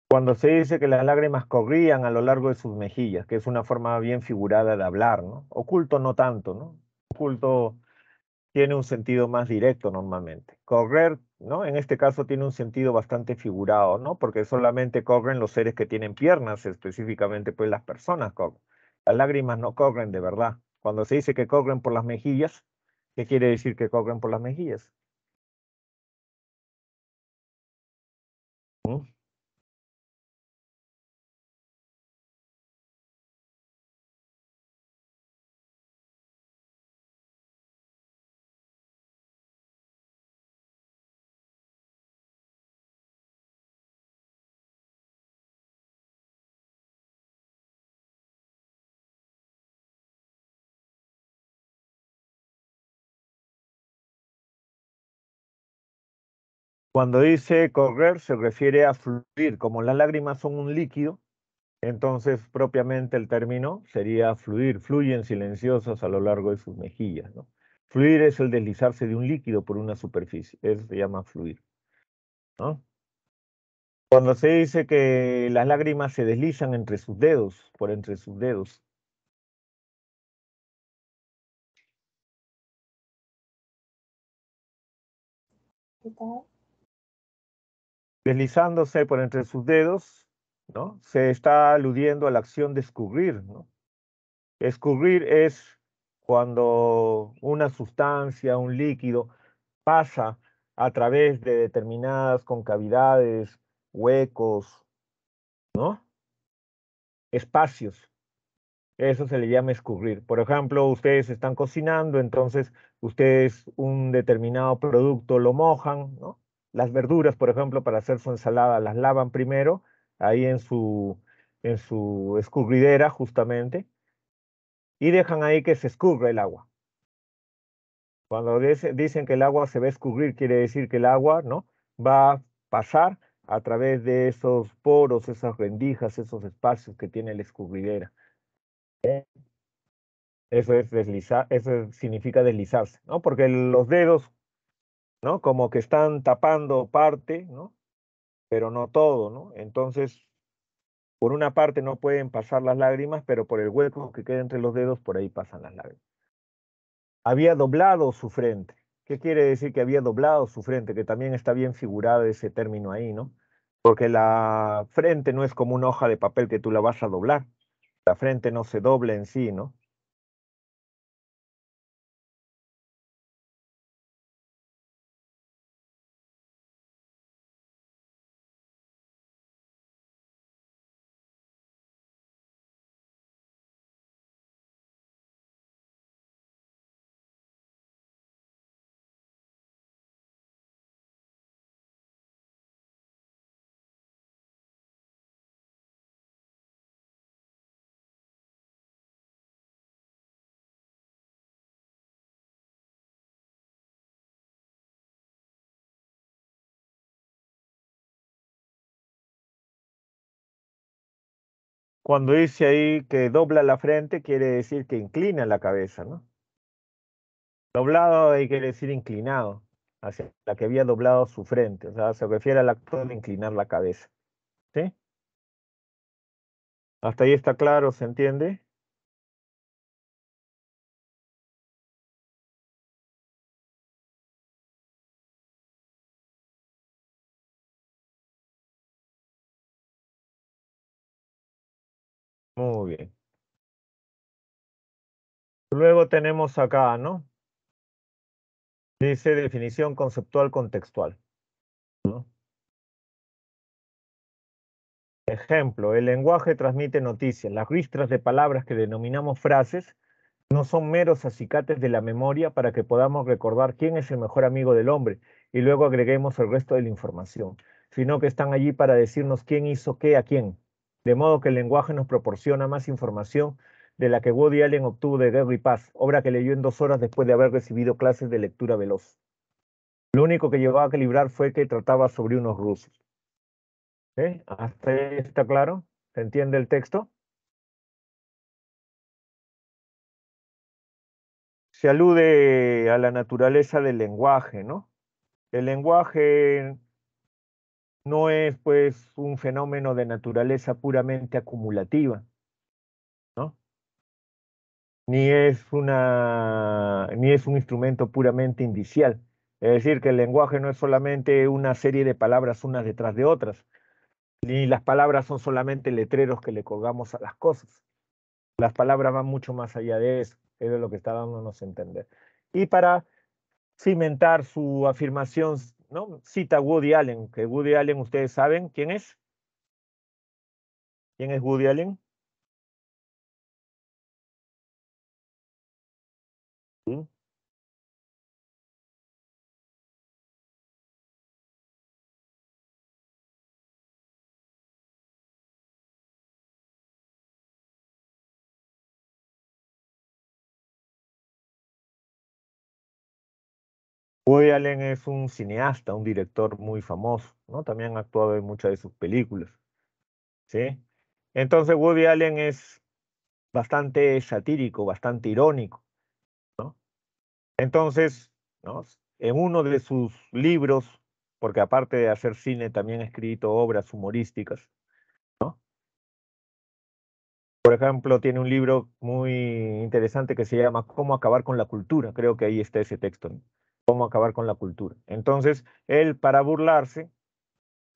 Cuando se dice que las lágrimas corrían a lo largo de sus mejillas, que es una forma bien figurada de hablar, ¿no? Oculto no tanto, ¿no? Oculto tiene un sentido más directo normalmente. Correr, ¿no? En este caso tiene un sentido bastante figurado, ¿no? Porque solamente corren los seres que tienen piernas, específicamente pues las personas corren. Las lágrimas no corren de verdad. Cuando se dice que corren por las mejillas, ¿qué quiere decir que corren por las mejillas? ¿Mm? Cuando dice correr se refiere a fluir. Como las lágrimas son un líquido, entonces propiamente el término sería fluir. Fluyen silenciosas a lo largo de sus mejillas, ¿no? Fluir es el deslizarse de un líquido por una superficie. Eso se llama fluir, ¿no? Cuando se dice que las lágrimas se deslizan entre sus dedos, por entre sus dedos. ¿Qué tal? Deslizándose por entre sus dedos, ¿no? Se está aludiendo a la acción de escurrir, ¿no? Escurrir es cuando una sustancia, un líquido, pasa a través de determinadas concavidades, huecos, ¿no? Espacios. Eso se le llama escurrir. Por ejemplo, ustedes están cocinando, entonces ustedes un determinado producto lo mojan, ¿no? Las verduras, por ejemplo, para hacer su ensalada, las lavan primero ahí en su escurridera, justamente, y dejan ahí que se escurra el agua. Cuando dicen que el agua se va a escurrir, quiere decir que el agua, ¿no? Va a pasar a través de esos poros, esas rendijas, esos espacios que tiene la escurridera. Eso es deslizar, eso significa deslizarse, ¿no? Porque los dedos, ¿no? Como que están tapando parte, ¿no? Pero no todo, ¿no? Entonces, por una parte no pueden pasar las lágrimas, pero por el hueco que queda entre los dedos, por ahí pasan las lágrimas. Había doblado su frente. ¿Qué quiere decir que había doblado su frente? Que también está bien figurado ese término ahí, ¿no? Porque la frente no es como una hoja de papel que tú la vas a doblar. La frente no se dobla en sí, ¿no? Cuando dice ahí que dobla la frente, quiere decir que inclina la cabeza, ¿no? Doblado ahí quiere decir inclinado, hacia la que había doblado su frente. O sea, se refiere al acto de inclinar la cabeza. ¿Sí? Hasta ahí está claro, ¿se entiende? Muy bien. Luego tenemos acá, ¿no? Dice definición conceptual contextual, ¿no? Ejemplo, el lenguaje transmite noticias. Las ristras de palabras que denominamos frases no son meros acicates de la memoria para que podamos recordar quién es el mejor amigo del hombre y luego agreguemos el resto de la información, sino que están allí para decirnos quién hizo qué a quién. De modo que el lenguaje nos proporciona más información de la que Woody Allen obtuvo de Guerra y Paz, obra que leyó en 2 horas después de haber recibido clases de lectura veloz. Lo único que llevaba a calibrar fue que trataba sobre unos rusos. ¿Hasta ahí está claro? ¿Se entiende el texto? Se alude a la naturaleza del lenguaje, ¿no? El lenguaje no es pues un fenómeno de naturaleza puramente acumulativa, ¿no? Ni es un instrumento puramente indicial. Es decir, que el lenguaje no es solamente una serie de palabras unas detrás de otras, ni las palabras son solamente letreros que le colgamos a las cosas. Las palabras van mucho más allá de eso. Eso es lo que está dándonos a entender. Y para cimentar su afirmación, ¿no? Cita a Woody Allen, que Woody Allen, ustedes saben quién es. ¿Quién es Woody Allen? ¿Sí? Woody Allen es un cineasta, un director muy famoso, ¿no? También ha actuado en muchas de sus películas, ¿sí? Entonces Woody Allen es bastante satírico, bastante irónico, ¿no? Entonces, ¿no? En uno de sus libros, porque aparte de hacer cine, también ha escrito obras humorísticas, ¿no? Por ejemplo, tiene un libro muy interesante que se llama Cómo acabar con la cultura. Creo que ahí está ese texto, ¿no? Cómo acabar con la cultura. Entonces, él, para burlarse,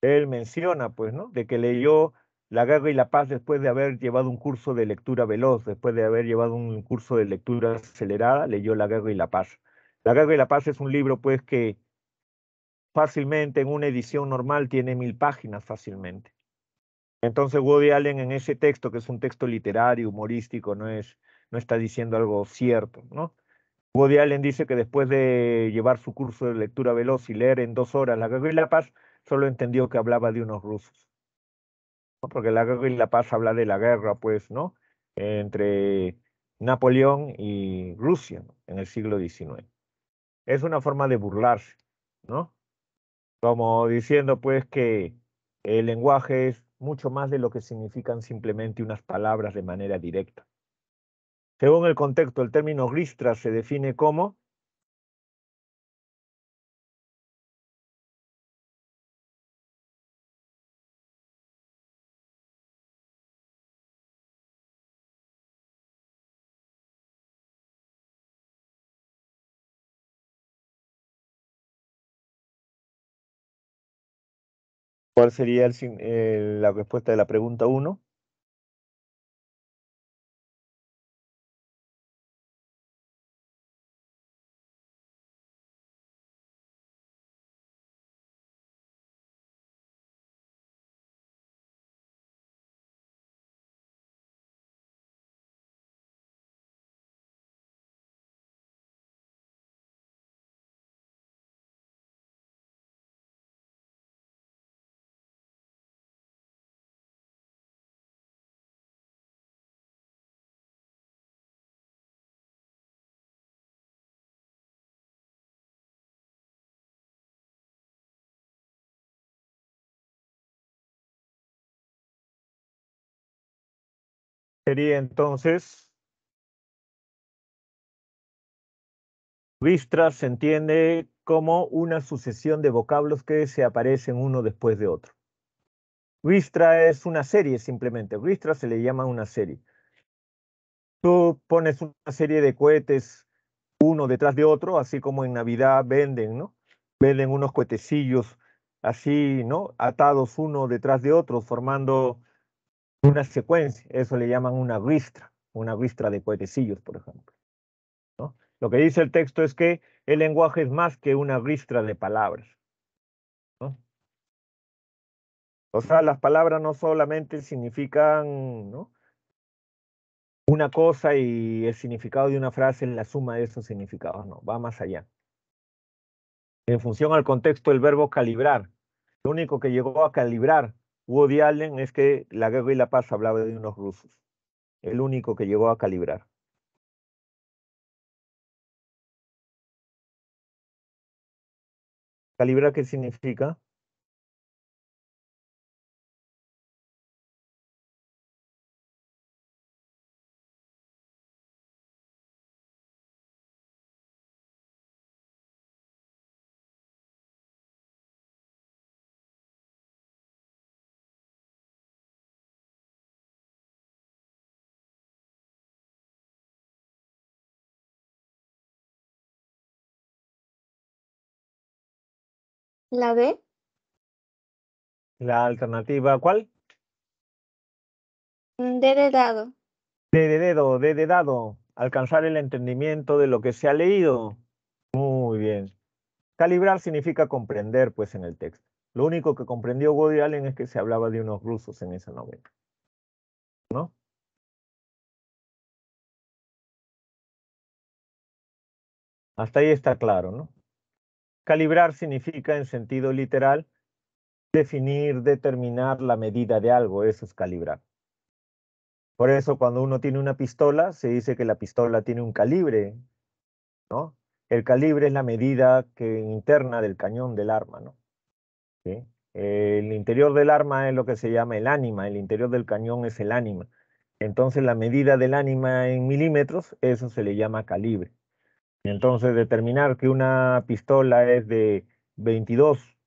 él menciona, pues, ¿no? De que leyó La Guerra y la Paz después de haber llevado un curso de lectura veloz, después de haber llevado un curso de lectura acelerada, leyó La Guerra y la Paz. La Guerra y la Paz es un libro, pues, que fácilmente en una edición normal tiene 1000 páginas fácilmente. Entonces Woody Allen en ese texto, que es un texto literario, humorístico, no está diciendo algo cierto, ¿no? Woody Allen dice que después de llevar su curso de lectura veloz y leer en 2 horas La Guerra y la Paz, solo entendió que hablaba de unos rusos, ¿no? Porque La Guerra y la Paz habla de la guerra, pues, ¿no? Entre Napoleón y Rusia, ¿no? En el siglo XIX. Es una forma de burlarse, ¿no? Como diciendo pues que el lenguaje es mucho más de lo que significan simplemente unas palabras de manera directa. Según el contexto, el término ristra se define como ¿Cuál sería la respuesta de la pregunta 1? Sería entonces, ristra se entiende como una sucesión de vocablos que se aparecen uno después de otro. Ristra es una serie simplemente. Ristra se le llama una serie. Tú pones una serie de cohetes uno detrás de otro, así como en Navidad venden, ¿no? Venden unos cohetecillos así, ¿no? Atados uno detrás de otro, formando una secuencia. Eso le llaman una ristra de cohetecillos, por ejemplo, ¿no? Lo que dice el texto es que el lenguaje es más que una ristra de palabras, ¿no? O sea, las palabras no solamente significan, ¿no?, una cosa y el significado de una frase es la suma de esos significados, no, va más allá. En función al contexto del verbo calibrar, lo único que llegó a calibrar Woody Allen es que La Guerra y la Paz hablaba de unos rusos. El único que llegó a calibrar. ¿Calibrar qué significa? ¿La B? La alternativa, ¿cuál? D de dado. D de dado. Alcanzar el entendimiento de lo que se ha leído. Muy bien. Calibrar significa comprender, pues, en el texto. Lo único que comprendió Woody Allen es que se hablaba de unos rusos en esa novela, ¿no? Hasta ahí está claro, ¿no? Calibrar significa, en sentido literal, definir, determinar la medida de algo. Eso es calibrar. Por eso, cuando uno tiene una pistola, se dice que la pistola tiene un calibre, ¿no? El calibre es la medida interna del cañón del arma, ¿no? ¿Sí? El interior del arma es lo que se llama el ánima, el interior del cañón es el ánima. Entonces, la medida del ánima en milímetros, eso se le llama calibre. Entonces, determinar que una pistola es de 22,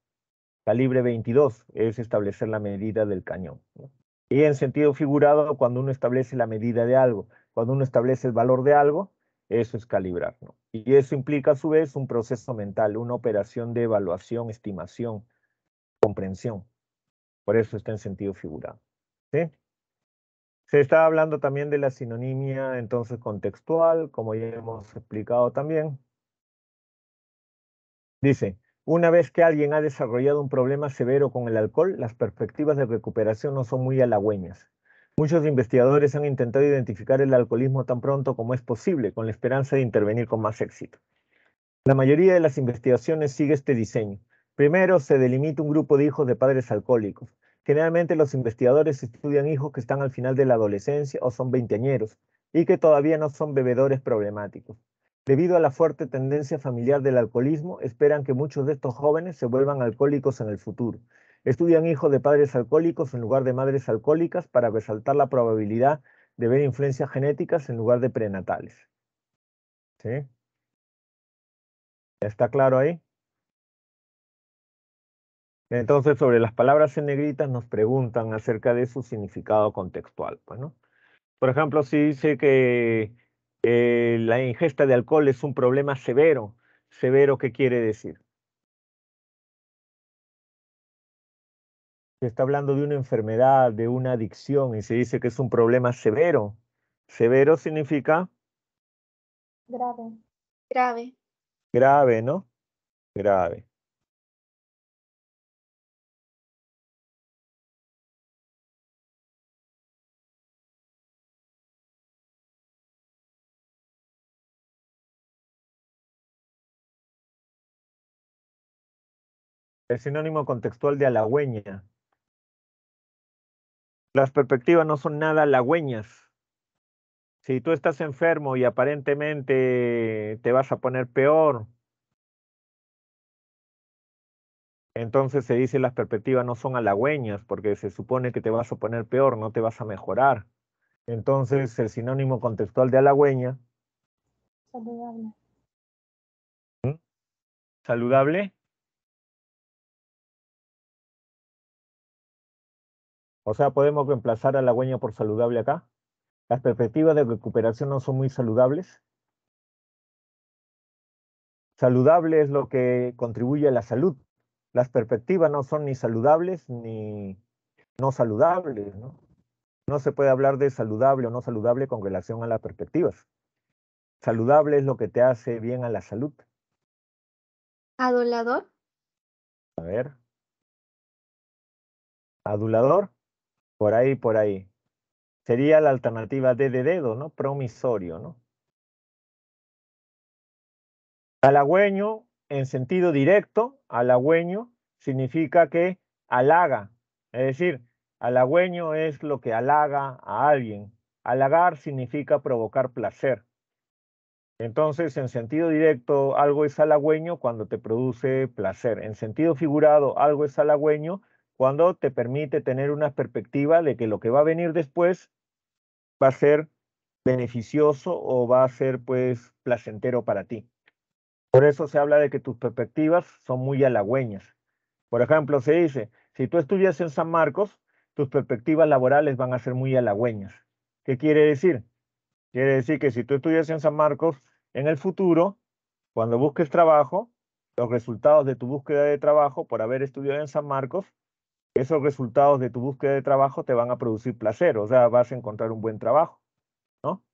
calibre 22, es establecer la medida del cañón, ¿no? Y en sentido figurado, cuando uno establece la medida de algo, cuando uno establece el valor de algo, eso es calibrar, ¿no? Y eso implica a su vez un proceso mental, una operación de evaluación, estimación, comprensión. Por eso está en sentido figurado, ¿sí? Se está hablando también de la sinonimia, entonces, contextual, como ya hemos explicado también. Dice, una vez que alguien ha desarrollado un problema severo con el alcohol, las perspectivas de recuperación no son muy halagüeñas. Muchos investigadores han intentado identificar el alcoholismo tan pronto como es posible, con la esperanza de intervenir con más éxito. La mayoría de las investigaciones sigue este diseño. Primero, se delimita un grupo de hijos de padres alcohólicos. Generalmente los investigadores estudian hijos que están al final de la adolescencia o son veinteañeros y que todavía no son bebedores problemáticos. Debido a la fuerte tendencia familiar del alcoholismo, esperan que muchos de estos jóvenes se vuelvan alcohólicos en el futuro. Estudian hijos de padres alcohólicos en lugar de madres alcohólicas para resaltar la probabilidad de ver influencias genéticas en lugar de prenatales. ¿Sí? ¿Está claro ahí? Entonces, sobre las palabras en negritas nos preguntan acerca de su significado contextual, pues, ¿no? Por ejemplo, si dice que la ingesta de alcohol es un problema severo, ¿severo qué quiere decir? Se está hablando de una enfermedad, de una adicción, y se dice que es un problema severo. Severo significa Grave. Grave. grave, ¿no? Grave. El sinónimo contextual de halagüeña. Las perspectivas no son nada halagüeñas. Si tú estás enfermo y aparentemente te vas a poner peor, entonces se dice las perspectivas no son halagüeñas, porque se supone que te vas a poner peor, no te vas a mejorar. Entonces el sinónimo contextual de halagüeña, Saludable. saludable, o sea, podemos reemplazar halagüeña por saludable acá. Las perspectivas de recuperación no son muy saludables. Saludable es lo que contribuye a la salud. Las perspectivas no son ni saludables ni no saludables, ¿no? No se puede hablar de saludable o no saludable con relación a las perspectivas. Saludable es lo que te hace bien a la salud. Adulador. A ver. Adulador, por ahí, por ahí. Sería la alternativa D de dedo, ¿no? Promisorio, ¿no? Halagüeño, en sentido directo, halagüeño significa que halaga. Es decir, halagüeño es lo que halaga a alguien. Halagar significa provocar placer. Entonces, en sentido directo, algo es halagüeño cuando te produce placer. En sentido figurado, algo es halagüeño cuando te permite tener una perspectiva de que lo que va a venir después va a ser beneficioso o va a ser, pues, placentero para ti. Por eso se habla de que tus perspectivas son muy halagüeñas. Por ejemplo, se dice, si tú estudias en San Marcos, tus perspectivas laborales van a ser muy halagüeñas. ¿Qué quiere decir? Quiere decir que si tú estudias en San Marcos, en el futuro, cuando busques trabajo, los resultados de tu búsqueda de trabajo por haber estudiado en San Marcos, esos resultados de tu búsqueda de trabajo te van a producir placer, o sea, vas a encontrar un buen trabajo, ¿no?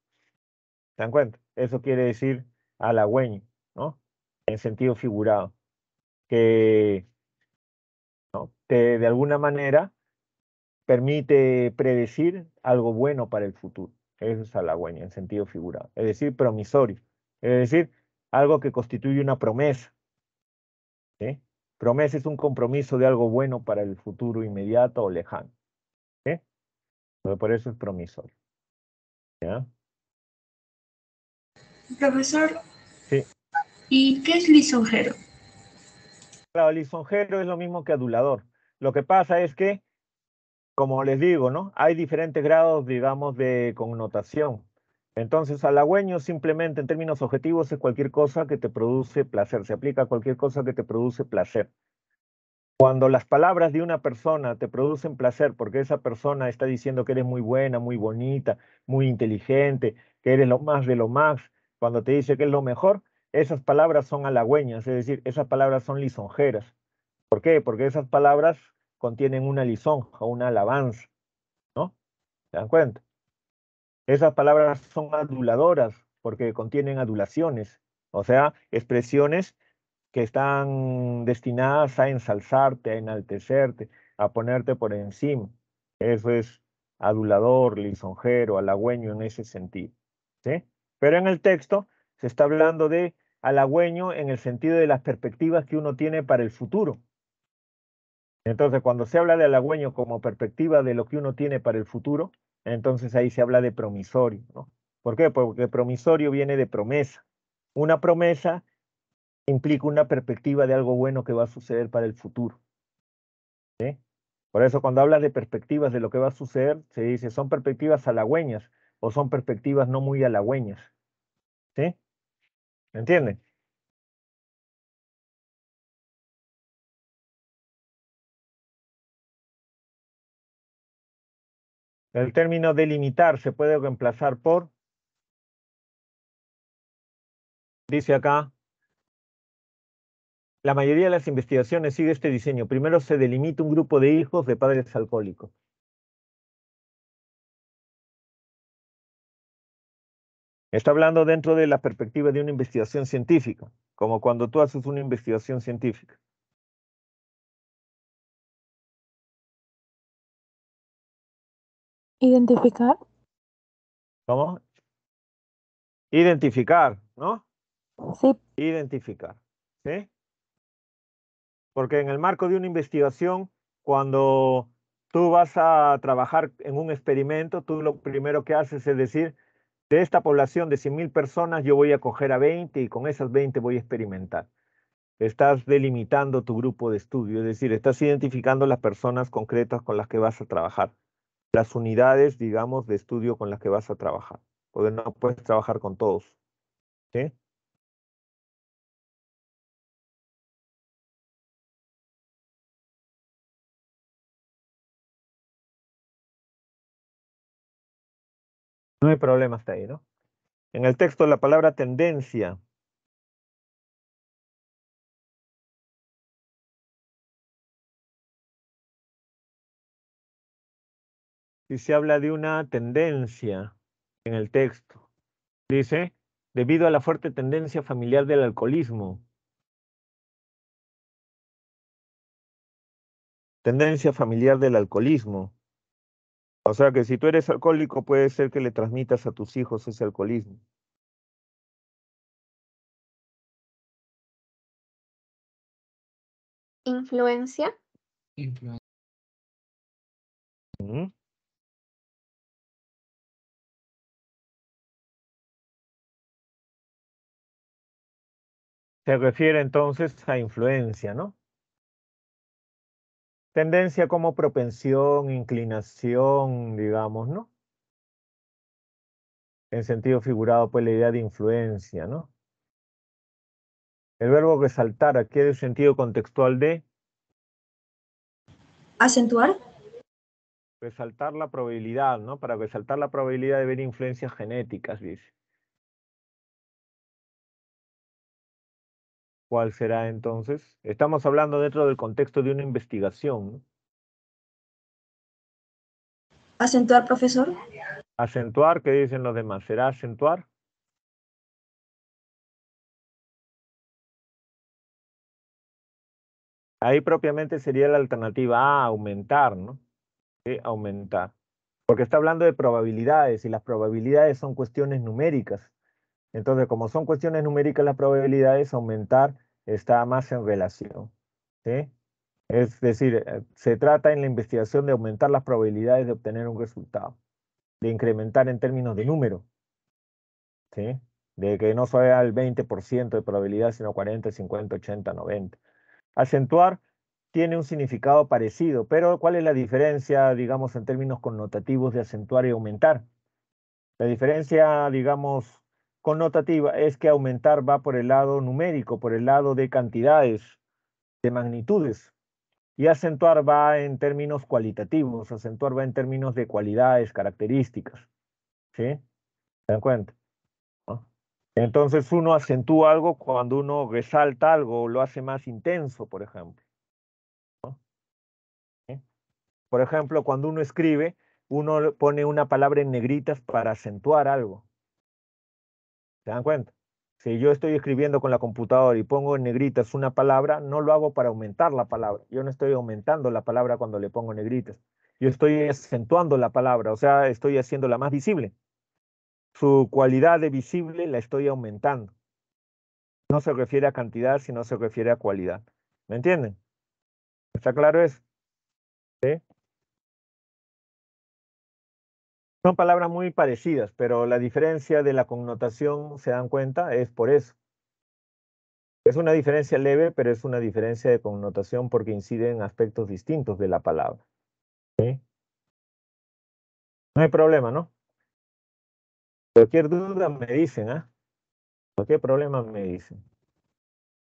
¿Se dan cuenta? Eso quiere decir halagüeño, ¿no? En sentido figurado, que, ¿no? De alguna manera permite predecir algo bueno para el futuro. Eso es halagüeño en sentido figurado, es decir, promisorio, es decir, algo que constituye una promesa, ¿sí? Promesa es un compromiso de algo bueno para el futuro inmediato o lejano, ¿sí? Entonces, por eso es promisorio, ¿ya? Profesor, Sí. ¿y qué es lisonjero? Claro, lisonjero es lo mismo que adulador. Lo que pasa es que, como les digo, ¿no? Hay diferentes grados, digamos, de connotación. Entonces, halagüeño simplemente en términos objetivos es cualquier cosa que te produce placer, se aplica a cualquier cosa que te produce placer. Cuando las palabras de una persona te producen placer porque esa persona está diciendo que eres muy buena, muy bonita, muy inteligente, que eres lo más de lo más, cuando te dice que es lo mejor, esas palabras son halagüeñas, es decir, esas palabras son lisonjeras. ¿Por qué? Porque esas palabras contienen una lisonja, una alabanza, ¿no? ¿Se dan cuenta? Esas palabras son aduladoras porque contienen adulaciones, o sea, expresiones que están destinadas a ensalzarte, a enaltecerte, a ponerte por encima. Eso es adulador, lisonjero, halagüeño en ese sentido, ¿sí? Pero en el texto se está hablando de halagüeño en el sentido de las perspectivas que uno tiene para el futuro. Entonces, cuando se habla de halagüeño como perspectiva de lo que uno tiene para el futuro, entonces ahí se habla de promisorio, ¿no? ¿Por qué? Porque promisorio viene de promesa. Una promesa implica una perspectiva de algo bueno que va a suceder para el futuro, ¿sí? Por eso cuando hablas de perspectivas de lo que va a suceder, se dice son perspectivas halagüeñas o son perspectivas no muy halagüeñas, ¿sí? ¿Entienden? El término delimitar se puede reemplazar por, dice acá, La mayoría de las investigaciones sigue este diseño. Primero se delimita un grupo de hijos de padres alcohólicos. Está hablando dentro de la perspectiva de una investigación científica, como cuando tú haces una investigación científica. Identificar. ¿Cómo? Identificar, ¿no? Sí. Identificar, ¿sí? Porque en el marco de una investigación, cuando tú vas a trabajar en un experimento, tú lo primero que haces es decir, de esta población de 100.000 personas, yo voy a coger a 20 y con esas 20 voy a experimentar. Estás delimitando tu grupo de estudio, es decir, estás identificando las personas concretas con las que vas a trabajar, las unidades, digamos, de estudio con las que vas a trabajar, porque no puedes trabajar con todos, ¿sí? No hay problema hasta ahí, ¿no? En el texto la palabra tendencia. Si se habla de una tendencia en el texto, dice, debido a la fuerte tendencia familiar del alcoholismo. Tendencia familiar del alcoholismo. O sea que si tú eres alcohólico, puede ser que le transmitas a tus hijos ese alcoholismo. Influencia. Influencia. ¿Mm? Se refiere entonces a influencia, ¿no? Tendencia como propensión, inclinación, digamos, ¿no? En sentido figurado, pues la idea de influencia, ¿no? El verbo resaltar adquiere el sentido contextual de Acentuar. resaltar la probabilidad, ¿no? Para resaltar la probabilidad de ver influencias genéticas, dice. ¿Cuál será entonces? Estamos hablando dentro del contexto de una investigación, ¿no? Acentuar, profesor. Acentuar, ¿qué dicen los demás? ¿Será acentuar? Ahí propiamente sería la alternativa A, aumentar, ¿no? Sí, aumentar. Porque está hablando de probabilidades y las probabilidades son cuestiones numéricas. Entonces, como son cuestiones numéricas las probabilidades, aumentar está más en relación, ¿sí? Es decir, se trata en la investigación de aumentar las probabilidades de obtener un resultado, de incrementar en términos de número, ¿sí? De que no sea el 20% de probabilidad, sino 40, 50, 80, 90. Acentuar tiene un significado parecido, pero ¿cuál es la diferencia, digamos, en términos connotativos de acentuar y aumentar? La diferencia, digamos, connotativa es que aumentar va por el lado numérico, por el lado de cantidades, de magnitudes, y acentuar va en términos cualitativos, acentuar va en términos de cualidades, características, ¿sí? ¿Se dan cuenta? ¿No? Entonces uno acentúa algo cuando uno resalta algo o lo hace más intenso, por ejemplo, ¿no? ¿Sí? Por ejemplo, cuando uno escribe, uno pone una palabra en negritas para acentuar algo. ¿Se dan cuenta? Si yo estoy escribiendo con la computadora y pongo en negritas una palabra, no lo hago para aumentar la palabra. Yo no estoy aumentando la palabra cuando le pongo negritas. Yo estoy acentuando la palabra, o sea, estoy haciéndola más visible. Su cualidad de visible la estoy aumentando. No se refiere a cantidad, sino se refiere a cualidad. ¿Me entienden? ¿Está claro eso? ¿Sí? Son palabras muy parecidas, pero la diferencia de la connotación, ¿se dan cuenta? Es por eso. Es una diferencia leve, pero es una diferencia de connotación porque incide en aspectos distintos de la palabra. ¿Sí? No hay problema, ¿no? Cualquier duda me dicen, ¿ah? Cualquier problema me dicen.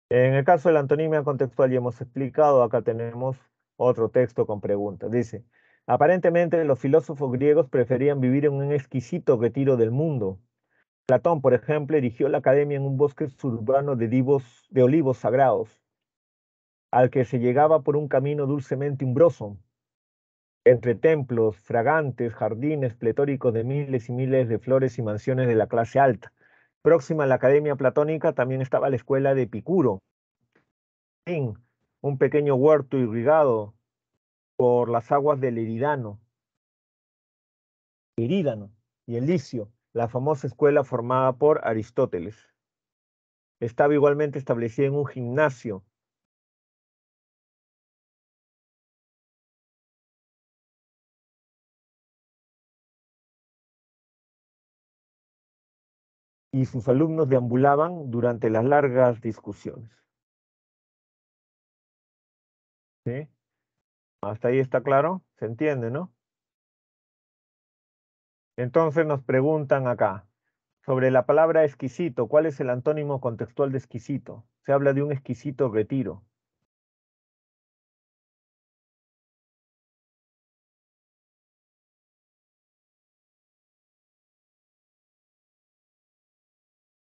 En el caso de la antonimia contextual ya hemos explicado, acá tenemos otro texto con preguntas. Dice, aparentemente los filósofos griegos preferían vivir en un exquisito retiro del mundo. Platón, por ejemplo, erigió la academia en un bosque suburbano de olivos sagrados. al que se llegaba por un camino dulcemente umbroso, entre templos, fragantes, jardines pletóricos de miles y miles de flores y mansiones de la clase alta. Próxima a la Academia Platónica también estaba la escuela de Epicuro, un pequeño huerto irrigado por las aguas del Erídano y el Licio, la famosa escuela formada por Aristóteles. Estaba igualmente establecida en un gimnasio y sus alumnos deambulaban durante las largas discusiones. ¿Sí? Hasta ahí está claro, se entiende, ¿no? Entonces nos preguntan acá, sobre la palabra exquisito, ¿cuál es el antónimo contextual de exquisito? Se habla de un exquisito retiro.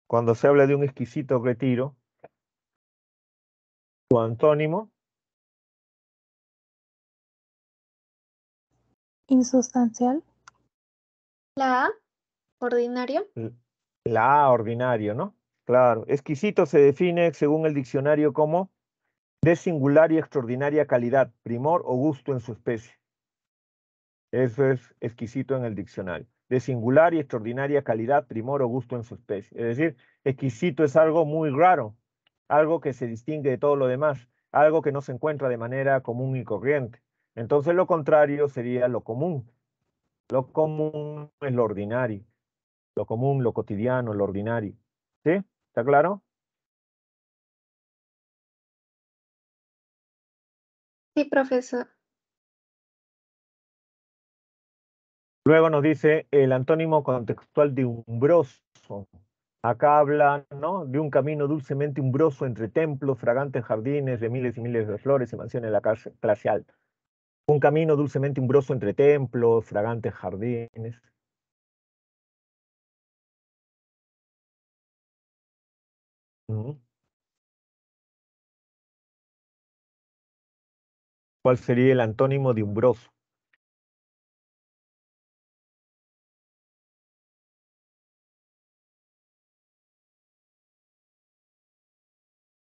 Cuando se habla de un exquisito retiro, su antónimo, Insustancial. La A, ordinario. la A, ordinario, ¿no? Claro, exquisito se define según el diccionario como de singular y extraordinaria calidad, primor o gusto en su especie. Eso es exquisito en el diccionario. De singular y extraordinaria calidad, primor o gusto en su especie. Es decir, exquisito es algo muy raro, algo que se distingue de todo lo demás, algo que no se encuentra de manera común y corriente. Entonces lo contrario sería lo común. Lo común es lo ordinario. Lo común, lo cotidiano, lo ordinario. ¿Sí? ¿Está claro? Sí, profesor. Luego nos dice el antónimo contextual de umbroso. Acá habla, ¿no?, de un camino dulcemente umbroso entre templos, fragantes jardines de miles y miles de flores y mansiones de la clase alta. Un camino dulcemente umbroso entre templos, fragantes jardines. ¿Cuál sería el antónimo de umbroso?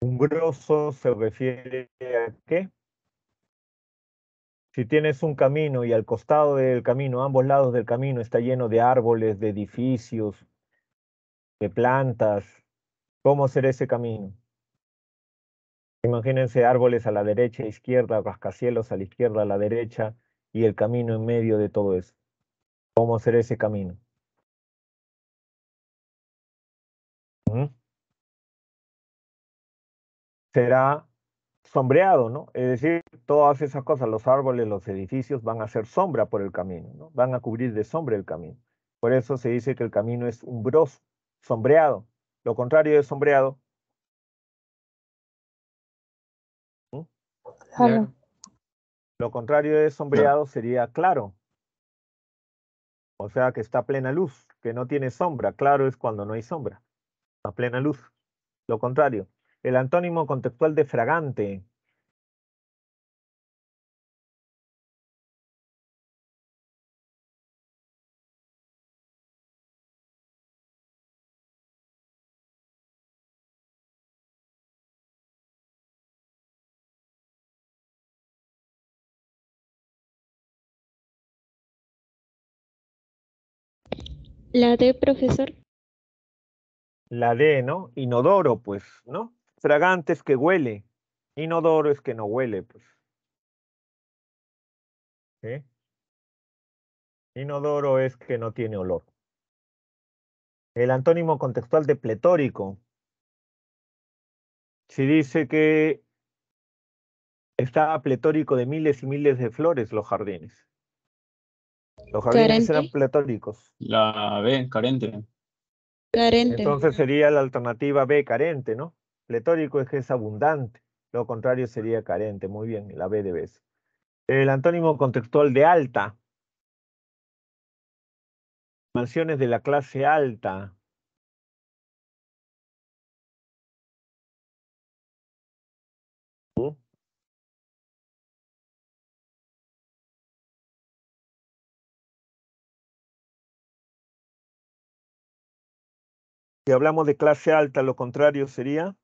Umbroso se refiere a qué? Si tienes un camino y al costado del camino, a ambos lados del camino, está lleno de árboles, de edificios, de plantas, ¿cómo será ese camino? Imagínense árboles a la derecha e izquierda, rascacielos a la izquierda, a la derecha, y el camino en medio de todo eso. ¿Cómo será ese camino? ¿Mm? Será sombreado, ¿no? Es decir, todas esas cosas, los árboles, los edificios, van a hacer sombra por el camino, ¿no? Van a cubrir de sombra el camino. Por eso se dice que el camino es umbroso, sombreado. Lo contrario de sombreado. ¿Mm? Claro. Lo contrario de sombreado sería claro. O sea, que está a plena luz, que no tiene sombra. Claro es cuando no hay sombra. A plena luz. Lo contrario. El antónimo contextual de fragante. La D, profesor. La D, ¿no? Inodoro, pues, ¿no? Fragante es que huele. Inodoro es que no huele, pues. ¿Sí? Inodoro es que no tiene olor. El antónimo contextual de pletórico. Si dice que está pletórico de miles y miles de flores los jardines. Los jardines eran Carente. pletóricos. La B, carente. Carente. Entonces sería la alternativa B, carente, ¿no? Pletórico es que es abundante. Lo contrario sería carente. Muy bien, la B de vez. El antónimo contextual de alta. Mansiones de la clase alta. Si hablamos de clase alta, lo contrario sería...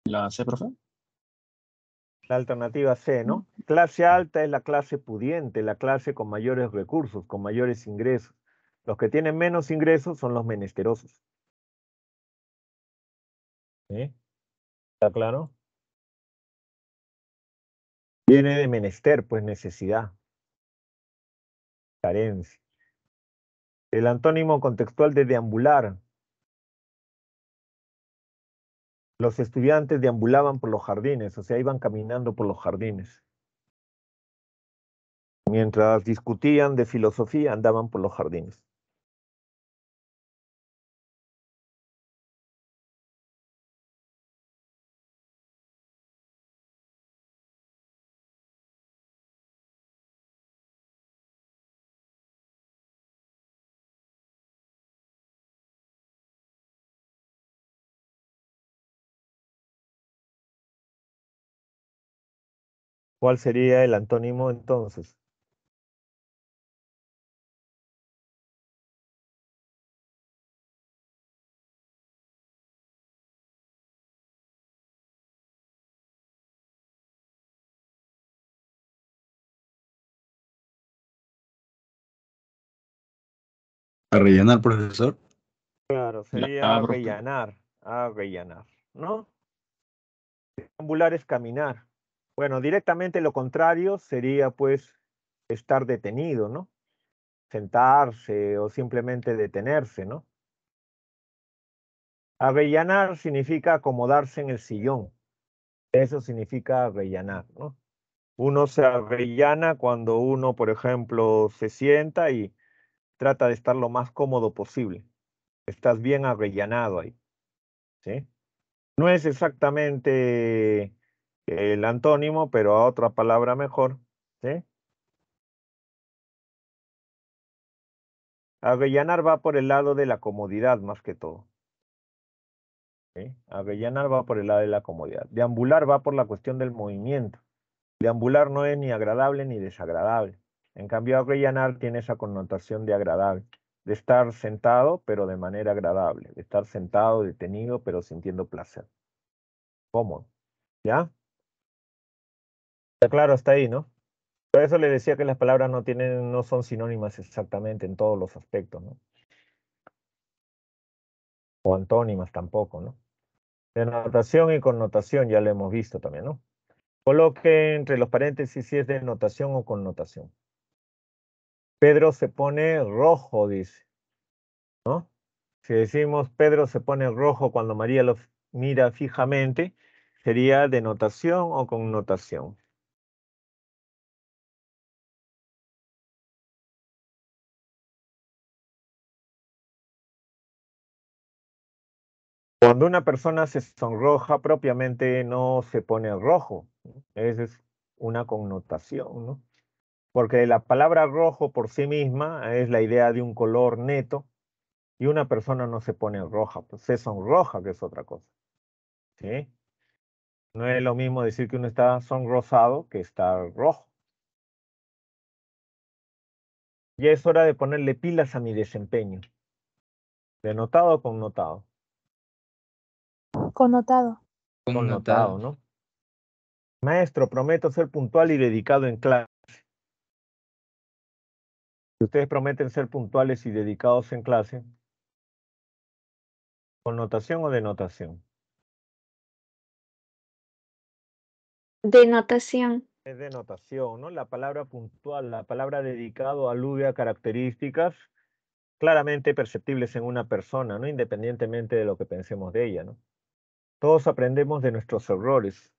¿La C, profe? La alternativa C, ¿no? Clase alta es la clase pudiente, la clase con mayores recursos, con mayores ingresos. Los que tienen menos ingresos son los menesterosos. ¿Sí? ¿Está claro? Viene de menester, pues necesidad, carencia. El antónimo contextual de deambular. Los estudiantes deambulaban por los jardines, o sea, iban caminando por los jardines. Mientras discutían de filosofía, andaban por los jardines. ¿Cuál sería el antónimo entonces? A rellenar, profesor. Claro, La sería A, profe. rellenar, ¿no? Deambular es caminar. Bueno, directamente lo contrario sería pues estar detenido, ¿no? Sentarse o simplemente detenerse, ¿no? Arrellanar significa acomodarse en el sillón. Eso significa arrellanar, ¿no? Uno se arrellana cuando uno, por ejemplo, se sienta y trata de estar lo más cómodo posible. Estás bien arrellanado ahí, ¿sí? No es exactamente el antónimo, pero a otra palabra mejor, ¿sí? Arrellanar va por el lado de la comodidad más que todo. ¿Sí? Arrellanar va por el lado de la comodidad. Deambular va por la cuestión del movimiento. Deambular no es ni agradable ni desagradable. En cambio, arrellanar tiene esa connotación de agradable, de estar sentado, pero de manera agradable, de estar sentado, detenido, pero sintiendo placer. Cómodo. ¿Ya? Está claro hasta ahí, ¿no? Por eso le decía que las palabras no son sinónimas exactamente en todos los aspectos, ¿no? O antónimas tampoco, ¿no? Denotación y connotación ya lo hemos visto también, ¿no? Coloque entre los paréntesis si es denotación o connotación. Pedro se pone rojo, dice, ¿no? Si decimos Pedro se pone rojo cuando María lo mira fijamente, sería denotación o connotación. Cuando una persona se sonroja, propiamente no se pone rojo. Esa es una connotación, ¿no? Porque la palabra rojo por sí misma es la idea de un color neto y una persona no se pone roja, pues se sonroja, que es otra cosa. ¿Sí? No es lo mismo decir que uno está sonrosado que estar rojo. Ya es hora de ponerle pilas a mi desempeño. ¿Denotado o connotado? Connotado. Connotado, ¿no? Maestro, prometo ser puntual y dedicado en clase. Si ustedes prometen ser puntuales y dedicados en clase, ¿connotación o denotación? Denotación. Es denotación, ¿no? La palabra puntual, la palabra dedicado alude a características claramente perceptibles en una persona, ¿no? Independientemente de lo que pensemos de ella, ¿no? Todos aprendemos de nuestros errores.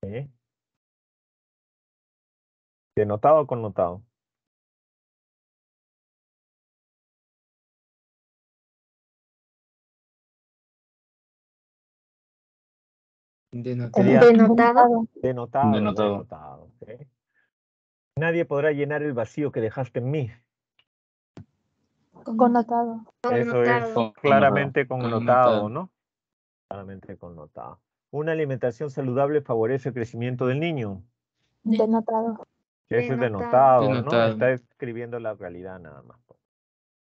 ¿Sí? ¿Denotado o connotado? Sería Denotado. denotado, Denotado. denotado. ¿Sí? Nadie podrá llenar el vacío que dejaste en mí. Connotado. Eso es Connotado. claramente connotado, ¿no? Claramente connotado. Una alimentación saludable favorece el crecimiento del niño. Denotado. Ese es Denotado. denotado, ¿no? Denotado. Está escribiendo la realidad nada más.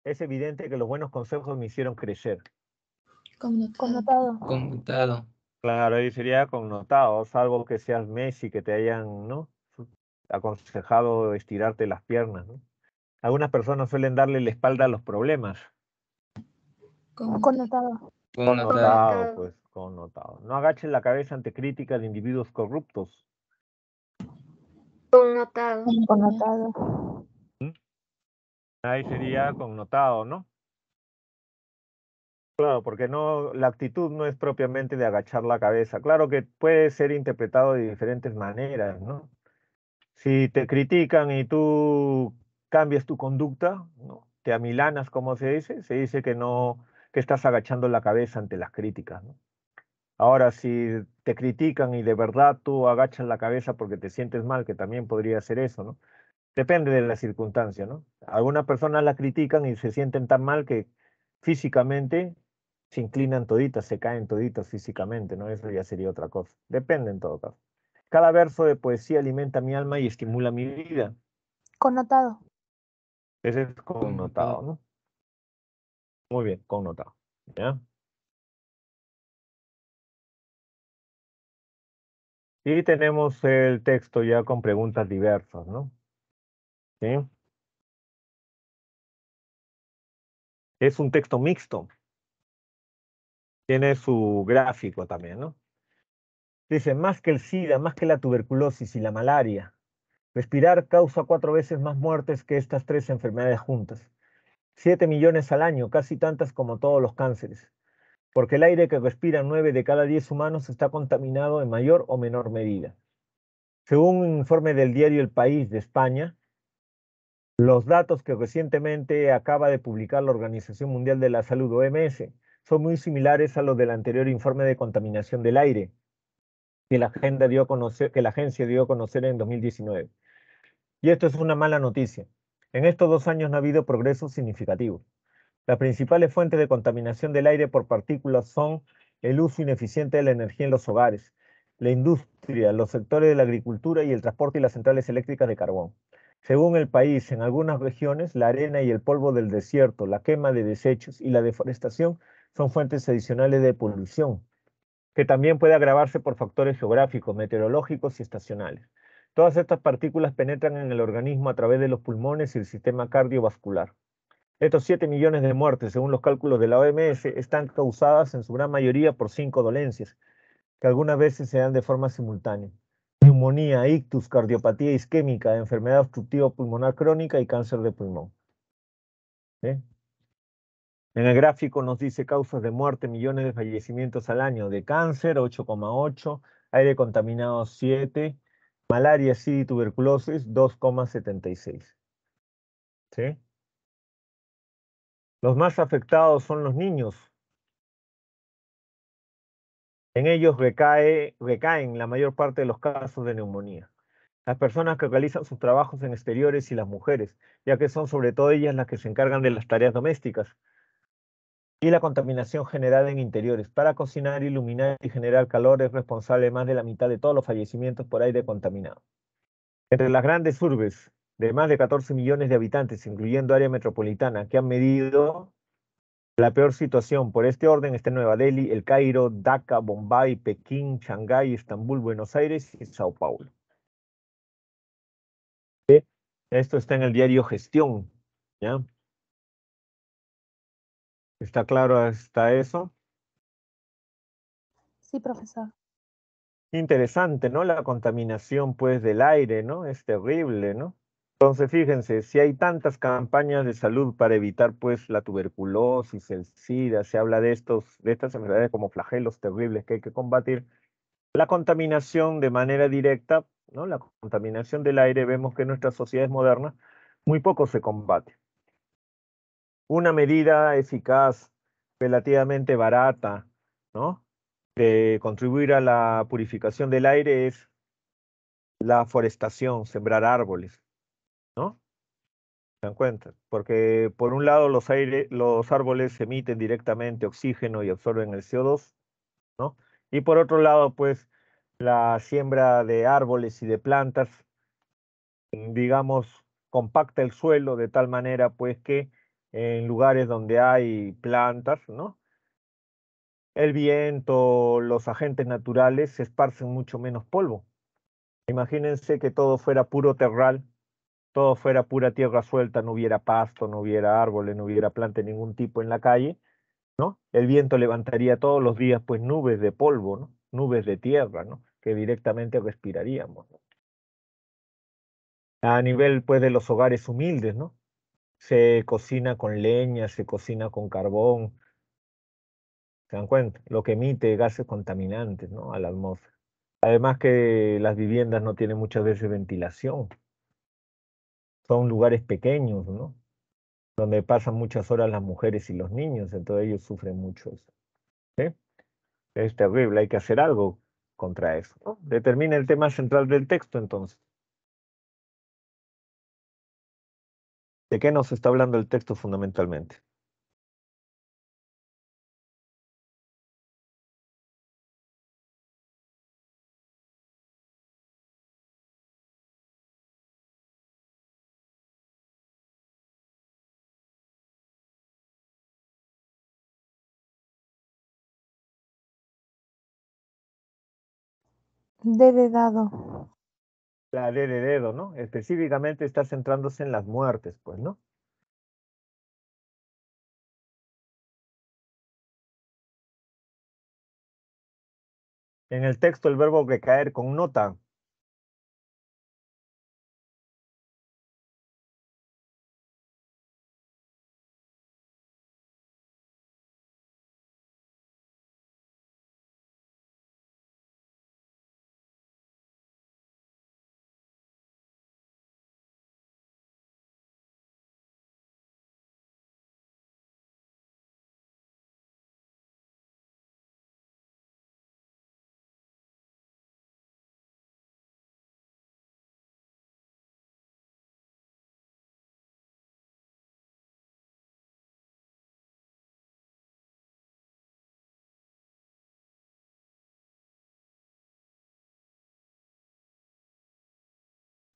Es evidente que los buenos consejos me hicieron crecer. Connotado. Conmutado. Claro, ahí sería connotado, salvo que seas Messi, que te hayan, ¿no?, aconsejado estirarte las piernas, ¿no? Algunas personas suelen darle la espalda a los problemas. Connotado. Connotado, pues, connotado. No agaches la cabeza ante críticas de individuos corruptos. Connotado. Connotado. Ahí sería connotado, ¿no? Claro, porque no, la actitud no es propiamente de agachar la cabeza. Claro que puede ser interpretado de diferentes maneras, ¿no? Si te critican y tú cambias tu conducta, ¿no?, te amilanas, como se dice que no, que estás agachando la cabeza ante las críticas, ¿no? Ahora, si te critican y de verdad tú agachas la cabeza porque te sientes mal, que también podría ser eso, ¿no? Depende de la circunstancia, ¿no? Algunas personas la critican y se sienten tan mal que físicamente se inclinan toditas, se caen toditas físicamente, ¿no? Eso ya sería otra cosa. Depende en todo caso. Cada verso de poesía alimenta mi alma y estimula mi vida. Connotado. Ese es connotado, ¿no? Muy bien, connotado. ¿Ya? Y tenemos el texto ya con preguntas diversas, ¿no? ¿Sí? Es un texto mixto. Tiene su gráfico también, ¿no? Dice, más que el SIDA, más que la tuberculosis y la malaria, respirar causa 4 veces más muertes que estas 3 enfermedades juntas. 7 millones al año, casi tantas como todos los cánceres. Porque el aire que respiran 9 de cada 10 humanos está contaminado en mayor o menor medida. Según un informe del diario El País de España, los datos que recientemente acaba de publicar la Organización Mundial de la Salud, OMS, son muy similares a los del anterior informe de contaminación del aire que la agencia dio a conocer en 2019. Y esto es una mala noticia. En estos 2 años no ha habido progresos significativos. Las principales fuentes de contaminación del aire por partículas son el uso ineficiente de la energía en los hogares, la industria, los sectores de la agricultura y el transporte y las centrales eléctricas de carbón. Según el país, en algunas regiones, la arena y el polvo del desierto, la quema de desechos y la deforestación son fuentes adicionales de polución, que también puede agravarse por factores geográficos, meteorológicos y estacionales. Todas estas partículas penetran en el organismo a través de los pulmones y el sistema cardiovascular. Estos 7 millones de muertes, según los cálculos de la OMS, están causadas en su gran mayoría por 5 dolencias, que algunas veces se dan de forma simultánea: neumonía, ictus, cardiopatía isquémica, enfermedad obstructiva pulmonar crónica y cáncer de pulmón. ¿Sí? En el gráfico nos dice causas de muerte, millones de fallecimientos al año: de cáncer, 8,8, aire contaminado, 7, malaria, SIDA y tuberculosis, 2,76. ¿Sí? Los más afectados son los niños. En ellos recaen la mayor parte de los casos de neumonía. Las personas que realizan sus trabajos en exteriores y las mujeres, ya que son sobre todo ellas las que se encargan de las tareas domésticas. Y la contaminación generada en interiores. Para cocinar, iluminar y generar calor es responsable de más de la mitad de todos los fallecimientos por aire contaminado. Entre las grandes urbes de más de 14 millones de habitantes, incluyendo área metropolitana, que han medido la peor situación por este orden, está en Nueva Delhi, El Cairo, Dhaka, Bombay, Pekín, Shanghái, Estambul, Buenos Aires y Sao Paulo. ¿Sí? Esto está en el diario Gestión, ¿ya? ¿Está claro hasta eso? Sí, profesor. Interesante, ¿no? La contaminación, pues, del aire, ¿no? Es terrible, ¿no? Entonces, fíjense, si hay tantas campañas de salud para evitar, pues, la tuberculosis, el SIDA, se habla de estas enfermedades como flagelos terribles que hay que combatir, la contaminación de manera directa, ¿no? La contaminación del aire, vemos que en nuestras sociedades modernas muy poco se combate. Una medida eficaz, relativamente barata, ¿no?, de contribuir a la purificación del aire es la forestación, sembrar árboles, ¿no? ¿Se dan cuenta? Porque por un lado los árboles emiten directamente oxígeno y absorben el CO2, ¿no? Y por otro lado, pues, la siembra de árboles y de plantas, digamos, compacta el suelo de tal manera, pues, que en lugares donde hay plantas, ¿no? El viento, los agentes naturales se esparcen mucho menos polvo. Imagínense que todo fuera puro terral, todo fuera pura tierra suelta, no hubiera pasto, no hubiera árboles, no hubiera planta de ningún tipo en la calle, ¿no? El viento levantaría todos los días, pues, nubes de polvo, ¿no? Nubes de tierra, ¿no? Que directamente respiraríamos, ¿no? A nivel, pues, de los hogares humildes, ¿no? Se cocina con leña, se cocina con carbón, ¿se dan cuenta? Lo que emite gases contaminantes, ¿no? A la atmósfera. Además que las viviendas no tienen muchas veces ventilación, son lugares pequeños, ¿no? Donde pasan muchas horas las mujeres y los niños, entonces ellos sufren mucho eso, ¿sí? Es terrible, hay que hacer algo contra eso, ¿no? Determina el tema central del texto, entonces. ¿De qué nos está hablando el texto fundamentalmente? D de dado. La D de dedo, ¿no? Específicamente está centrándose en las muertes, pues, ¿no? En el texto el verbo recaer connota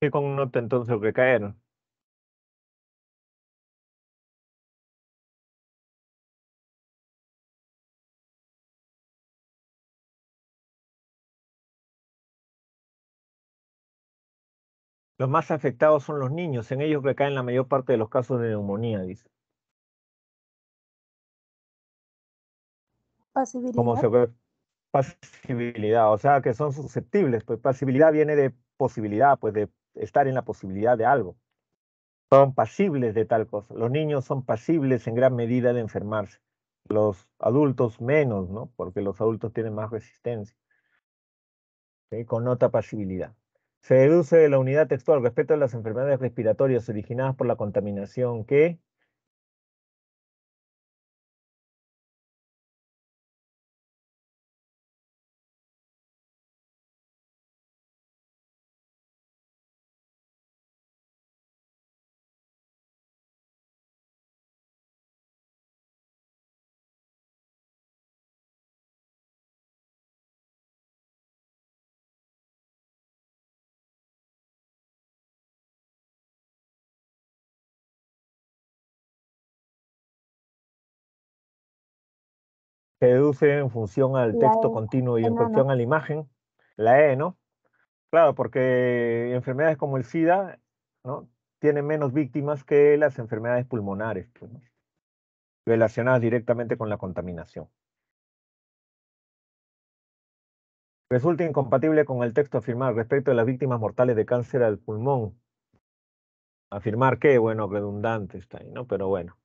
¿qué connota entonces recaer? Los más afectados son los niños, en ellos recaen la mayor parte de los casos de neumonía, dice. Como Pasibilidad. se ve, pasibilidad, o sea que son susceptibles, pues pasibilidad viene de posibilidad, pues de estar en la posibilidad de algo. Son pasibles de tal cosa. Los niños son pasibles en gran medida de enfermarse. Los adultos menos, ¿no? Porque los adultos tienen más resistencia. ¿Sí? Connota pasibilidad. Se deduce de la unidad textual respecto a las enfermedades respiratorias originadas por la contaminación que se deduce en función al La texto E. continuo y en No, no. cuestión a la imagen, la E, ¿no? Claro, porque enfermedades como el SIDA, ¿no? Tienen menos víctimas que las enfermedades pulmonares, pues, ¿no? Relacionadas directamente con la contaminación. Resulta incompatible con el texto afirmar respecto a las víctimas mortales de cáncer al pulmón. Afirmar que, bueno, redundante está ahí, ¿no? Pero bueno.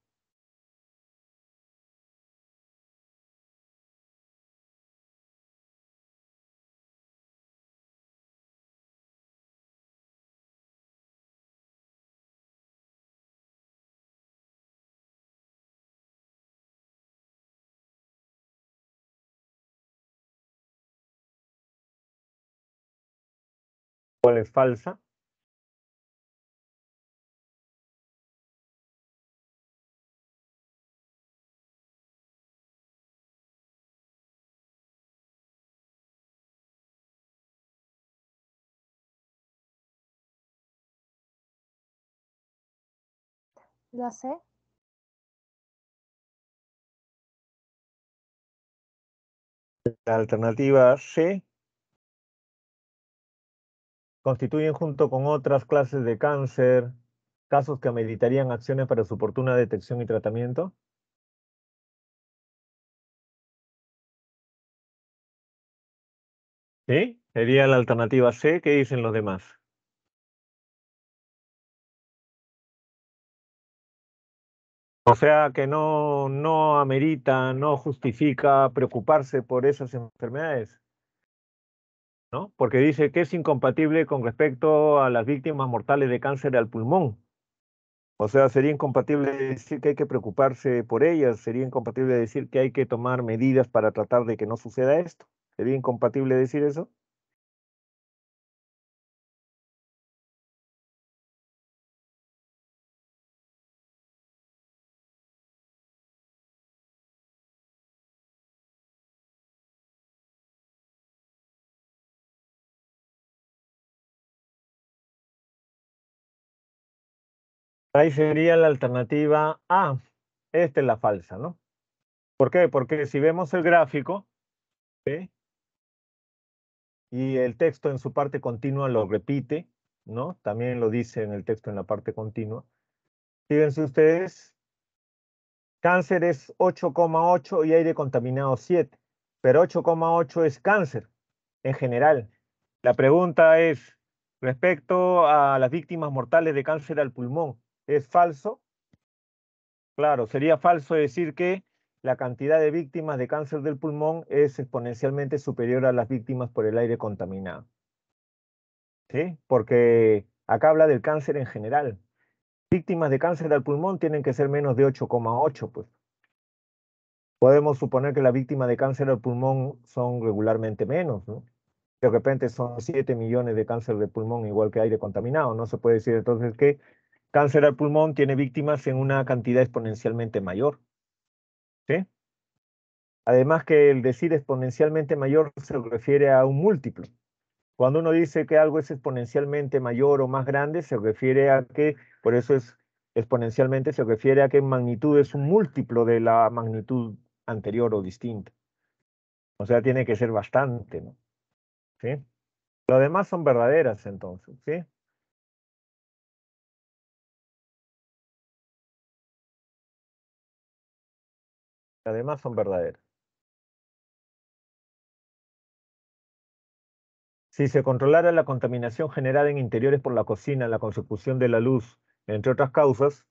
¿Cuál es falsa? La C. La alternativa C. Constituyen junto con otras clases de cáncer casos que ameritarían acciones para su oportuna detección y tratamiento. ¿Sí? Sería la alternativa C. ¿Qué dicen los demás? O sea que no amerita, no justifica preocuparse por esas enfermedades, ¿no? Porque dice que es incompatible con respecto a las víctimas mortales de cáncer al pulmón. O sea, sería incompatible decir que hay que preocuparse por ellas, sería incompatible decir que hay que tomar medidas para tratar de que no suceda esto. ¿Sería incompatible decir eso? Ahí sería la alternativa A. Esta es la falsa, ¿no? ¿Por qué? Porque si vemos el gráfico, ¿sí? Y el texto en su parte continua lo repite, ¿no? También lo dice en el texto en la parte continua. Fíjense ustedes, cáncer es 8,8 y aire contaminado 7, pero 8,8 es cáncer en general. La pregunta es, respecto a las víctimas mortales de cáncer al pulmón, ¿es falso? Claro, sería falso decir que la cantidad de víctimas de cáncer del pulmón es exponencialmente superior a las víctimas por el aire contaminado. ¿Sí? Porque acá habla del cáncer en general. Víctimas de cáncer al pulmón tienen que ser menos de 8,8, pues. Podemos suponer que las víctimas de cáncer al pulmón son regularmente menos, ¿no? De repente son 7 millones de cáncer de pulmón igual que aire contaminado. No se puede decir entonces que cáncer al pulmón tiene víctimas en una cantidad exponencialmente mayor, ¿sí? Además que el decir exponencialmente mayor se refiere a un múltiplo. Cuando uno dice que algo es exponencialmente mayor o más grande, se refiere a que, por eso es exponencialmente, se refiere a que magnitud es un múltiplo de la magnitud anterior o distinta. O sea, tiene que ser bastante, ¿no? ¿Sí? Lo demás son verdaderas, entonces, ¿sí? Además son verdaderas. Si se controlara la contaminación generada en interiores por la cocina, la consecución de la luz, entre otras causas,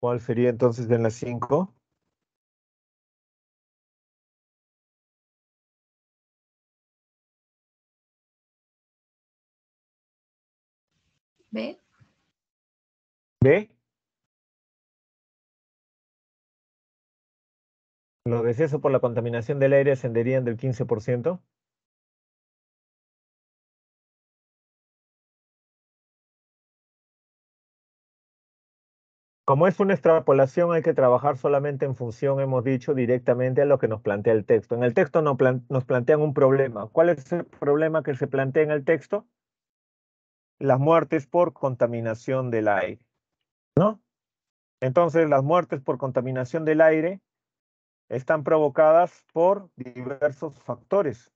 ¿cuál sería entonces en las 5? B. ¿B? Los decesos por la contaminación del aire ascenderían del 15%. Como es una extrapolación, hay que trabajar solamente en función, hemos dicho, directamente a lo que nos plantea el texto. En el texto nos plantean un problema. ¿Cuál es el problema que se plantea en el texto? Las muertes por contaminación del aire, ¿no? Entonces, las muertes por contaminación del aire están provocadas por diversos factores.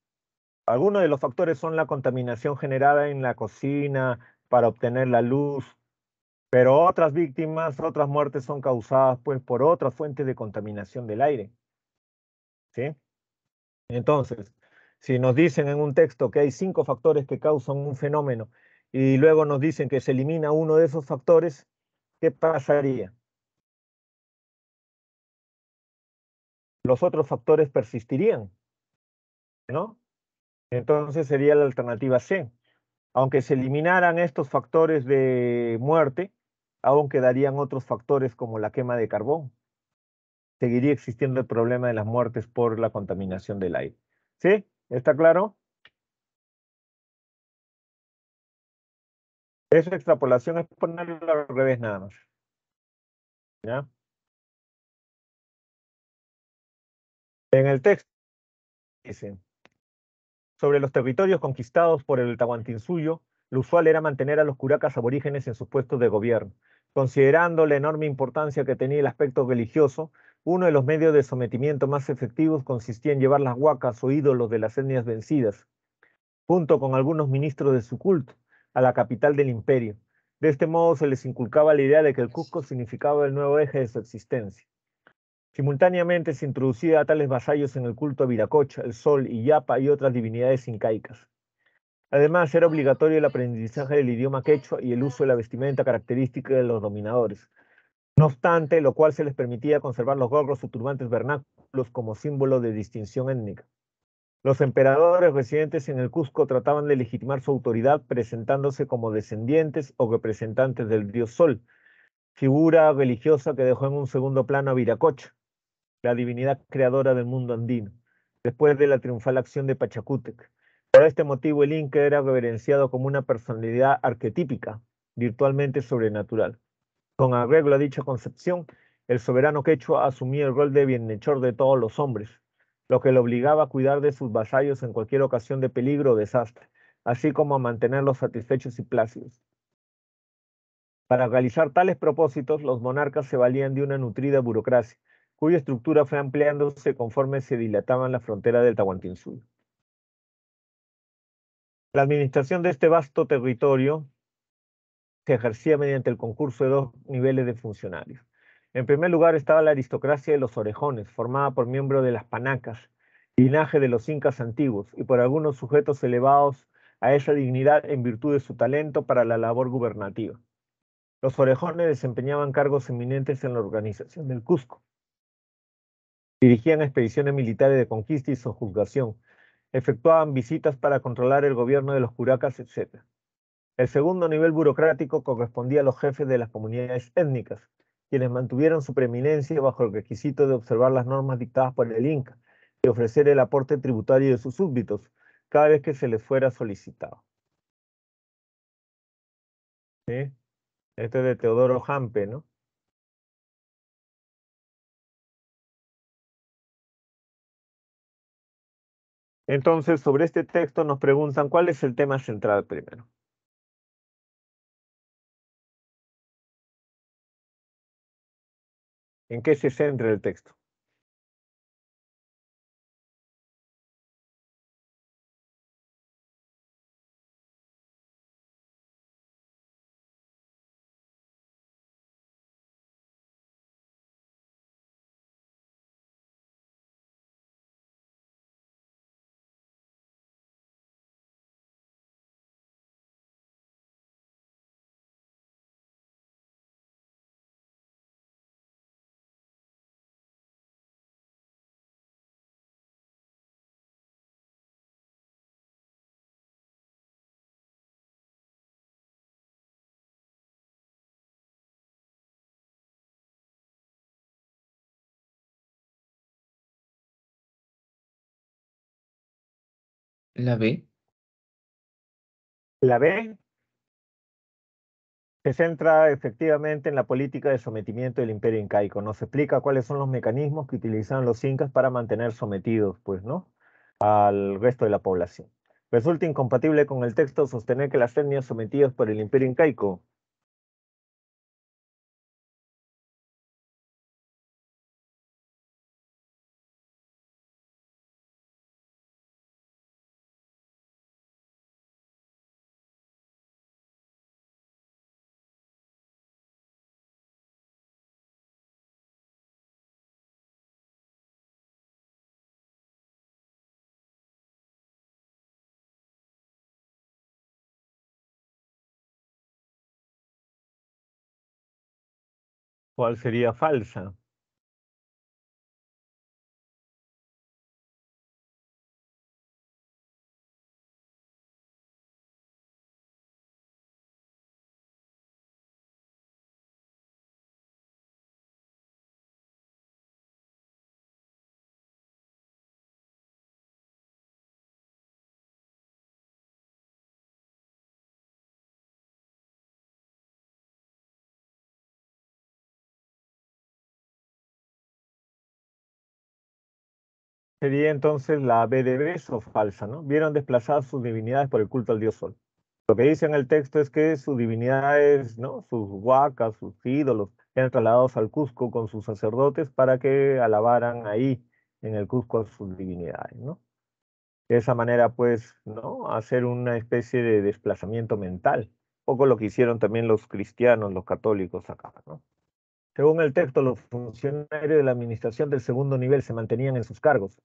Algunos de los factores son la contaminación generada en la cocina para obtener la luz, pero otras víctimas, otras muertes son causadas pues por otras fuentes de contaminación del aire, ¿sí? Entonces, si nos dicen en un texto que hay 5 factores que causan un fenómeno y luego nos dicen que se elimina uno de esos factores, ¿qué pasaría? Los otros factores persistirían, ¿no? Entonces sería la alternativa C. Aunque se eliminaran estos factores de muerte, aún quedarían otros factores como la quema de carbón. Seguiría existiendo el problema de las muertes por la contaminación del aire. ¿Sí? ¿Está claro? Esa extrapolación es ponerlo al revés nada más. ¿Ya? En el texto dice, sobre los territorios conquistados por el Tahuantinsuyo, lo usual era mantener a los curacas aborígenes en sus puestos de gobierno. Considerando la enorme importancia que tenía el aspecto religioso, uno de los medios de sometimiento más efectivos consistía en llevar las huacas o ídolos de las etnias vencidas, junto con algunos ministros de su culto, a la capital del imperio. De este modo se les inculcaba la idea de que el Cusco significaba el nuevo eje de su existencia. Simultáneamente se introducía a tales vasallos en el culto a Viracocha, el Sol, Illapa y otras divinidades incaicas. Además, era obligatorio el aprendizaje del idioma quechua y el uso de la vestimenta característica de los dominadores. No obstante, lo cual se les permitía conservar los gorros o turbantes vernáculos como símbolo de distinción étnica. Los emperadores residentes en el Cusco trataban de legitimar su autoridad presentándose como descendientes o representantes del dios Sol, figura religiosa que dejó en un segundo plano a Viracocha, la divinidad creadora del mundo andino, después de la triunfal acción de Pachacútec. Por este motivo, el Inca era reverenciado como una personalidad arquetípica, virtualmente sobrenatural. Con arreglo a dicha concepción, el soberano quechua asumía el rol de bienhechor de todos los hombres, lo que le obligaba a cuidar de sus vasallos en cualquier ocasión de peligro o desastre, así como a mantenerlos satisfechos y plácidos. Para realizar tales propósitos, los monarcas se valían de una nutrida burocracia, cuya estructura fue ampliándose conforme se dilataban las fronteras del Tahuantinsuyo. La administración de este vasto territorio se ejercía mediante el concurso de dos niveles de funcionarios. En primer lugar estaba la aristocracia de los orejones, formada por miembros de las panacas, linaje de los incas antiguos, y por algunos sujetos elevados a esa dignidad en virtud de su talento para la labor gubernativa. Los orejones desempeñaban cargos eminentes en la organización del Cusco. Dirigían expediciones militares de conquista y sojuzgación, efectuaban visitas para controlar el gobierno de los curacas, etc. El segundo nivel burocrático correspondía a los jefes de las comunidades étnicas, quienes mantuvieron su preeminencia bajo el requisito de observar las normas dictadas por el Inca y ofrecer el aporte tributario de sus súbditos cada vez que se les fuera solicitado. ¿Sí? Este es de Teodoro Hampe, ¿no? Entonces, sobre este texto nos preguntan cuál es el tema central primero. ¿En qué se centra el texto? La B. La B se centra efectivamente en la política de sometimiento del imperio incaico. Nos explica cuáles son los mecanismos que utilizaban los incas para mantener sometidos, pues, ¿no?, al resto de la población. Resulta incompatible con el texto sostener que las etnias sometidas por el imperio incaico ¿cuál sería falsa? Sería entonces la B de beso falsa, ¿no? Vieron desplazadas sus divinidades por el culto al dios Sol. Lo que dice en el texto es que sus divinidades, ¿no? Sus huacas, sus ídolos, eran trasladados al Cusco con sus sacerdotes para que alabaran ahí, en el Cusco, a sus divinidades, ¿no? De esa manera, pues, ¿no? Hacer una especie de desplazamiento mental. Poco lo que hicieron también los cristianos, los católicos acá, ¿no? Según el texto, los funcionarios de la administración del segundo nivel se mantenían en sus cargos.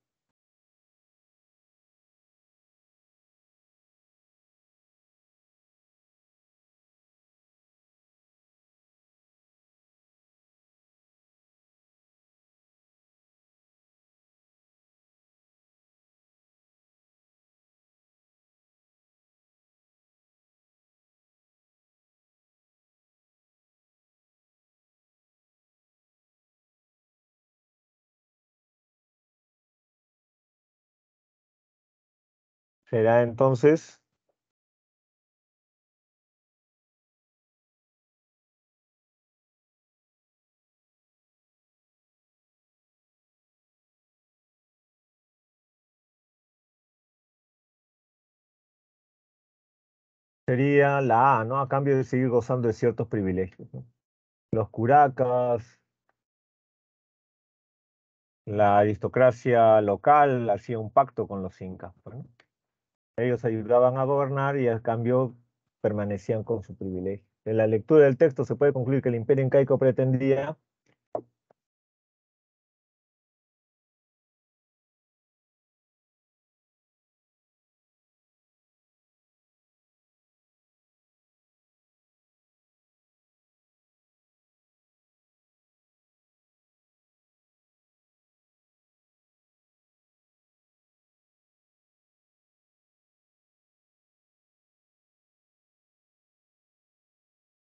Será entonces sería la A, ¿no? A cambio de seguir gozando de ciertos privilegios, ¿no? Los curacas, la aristocracia local hacía un pacto con los incas, pues, ¿no? Ellos ayudaban a gobernar y a cambio permanecían con su privilegio. De la lectura del texto se puede concluir que el imperio incaico pretendía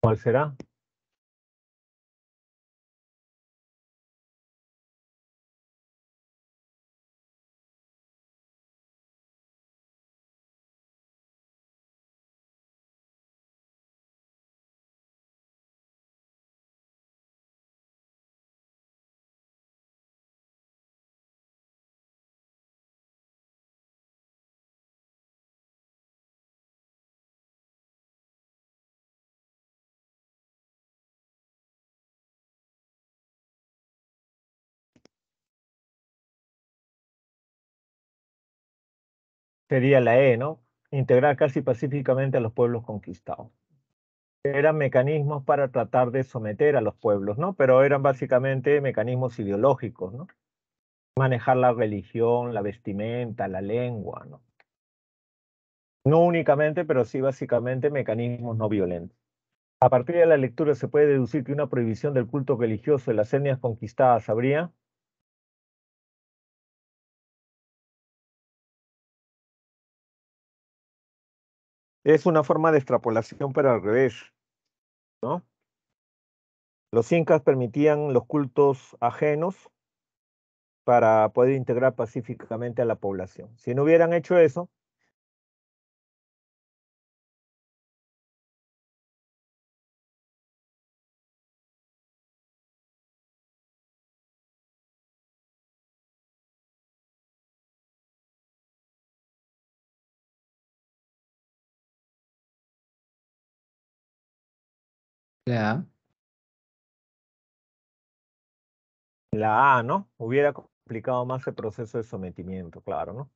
¿cuál será? Sería la E, ¿no? Integrar casi pacíficamente a los pueblos conquistados. Eran mecanismos para tratar de someter a los pueblos, ¿no? Pero eran básicamente mecanismos ideológicos, ¿no? Manejar la religión, la vestimenta, la lengua, ¿no? No únicamente, pero sí básicamente mecanismos no violentos. A partir de la lectura se puede deducir que una prohibición del culto religioso de las etnias conquistadas habría es una forma de extrapolación, pero al revés, ¿no? Los incas permitían los cultos ajenos para poder integrar pacíficamente a la población. Si no hubieran hecho eso, La la A, ¿no? Hubiera complicado más el proceso de sometimiento, claro, ¿no?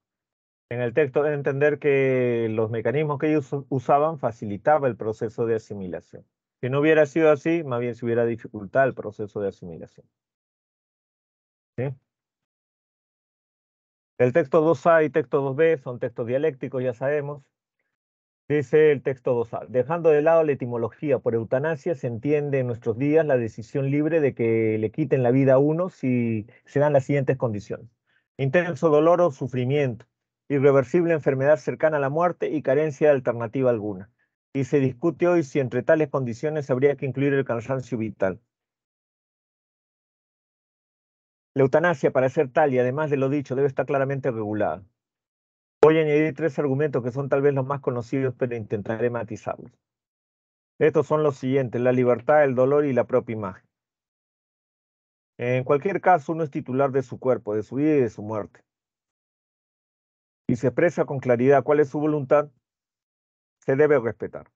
En el texto debe entender que los mecanismos que ellos usaban facilitaba el proceso de asimilación. Si no hubiera sido así, más bien se hubiera dificultado el proceso de asimilación. ¿Sí? El texto 2A y texto 2B son textos dialécticos, ya sabemos. Dice el texto 2A, dejando de lado la etimología por eutanasia, se entiende en nuestros días la decisión libre de que le quiten la vida a uno si se dan las siguientes condiciones. Intenso dolor o sufrimiento, irreversible enfermedad cercana a la muerte y carencia de alternativa alguna. Y se discute hoy si entre tales condiciones habría que incluir el cansancio vital. La eutanasia, para ser tal y además de lo dicho, debe estar claramente regulada. Voy a añadir 3 argumentos que son tal vez los más conocidos, pero intentaré matizarlos. Estos son los siguientes: la libertad, el dolor y la propia imagen. En cualquier caso, uno es titular de su cuerpo, de su vida y de su muerte. y se expresa con claridad cuál es su voluntad, se debe respetar.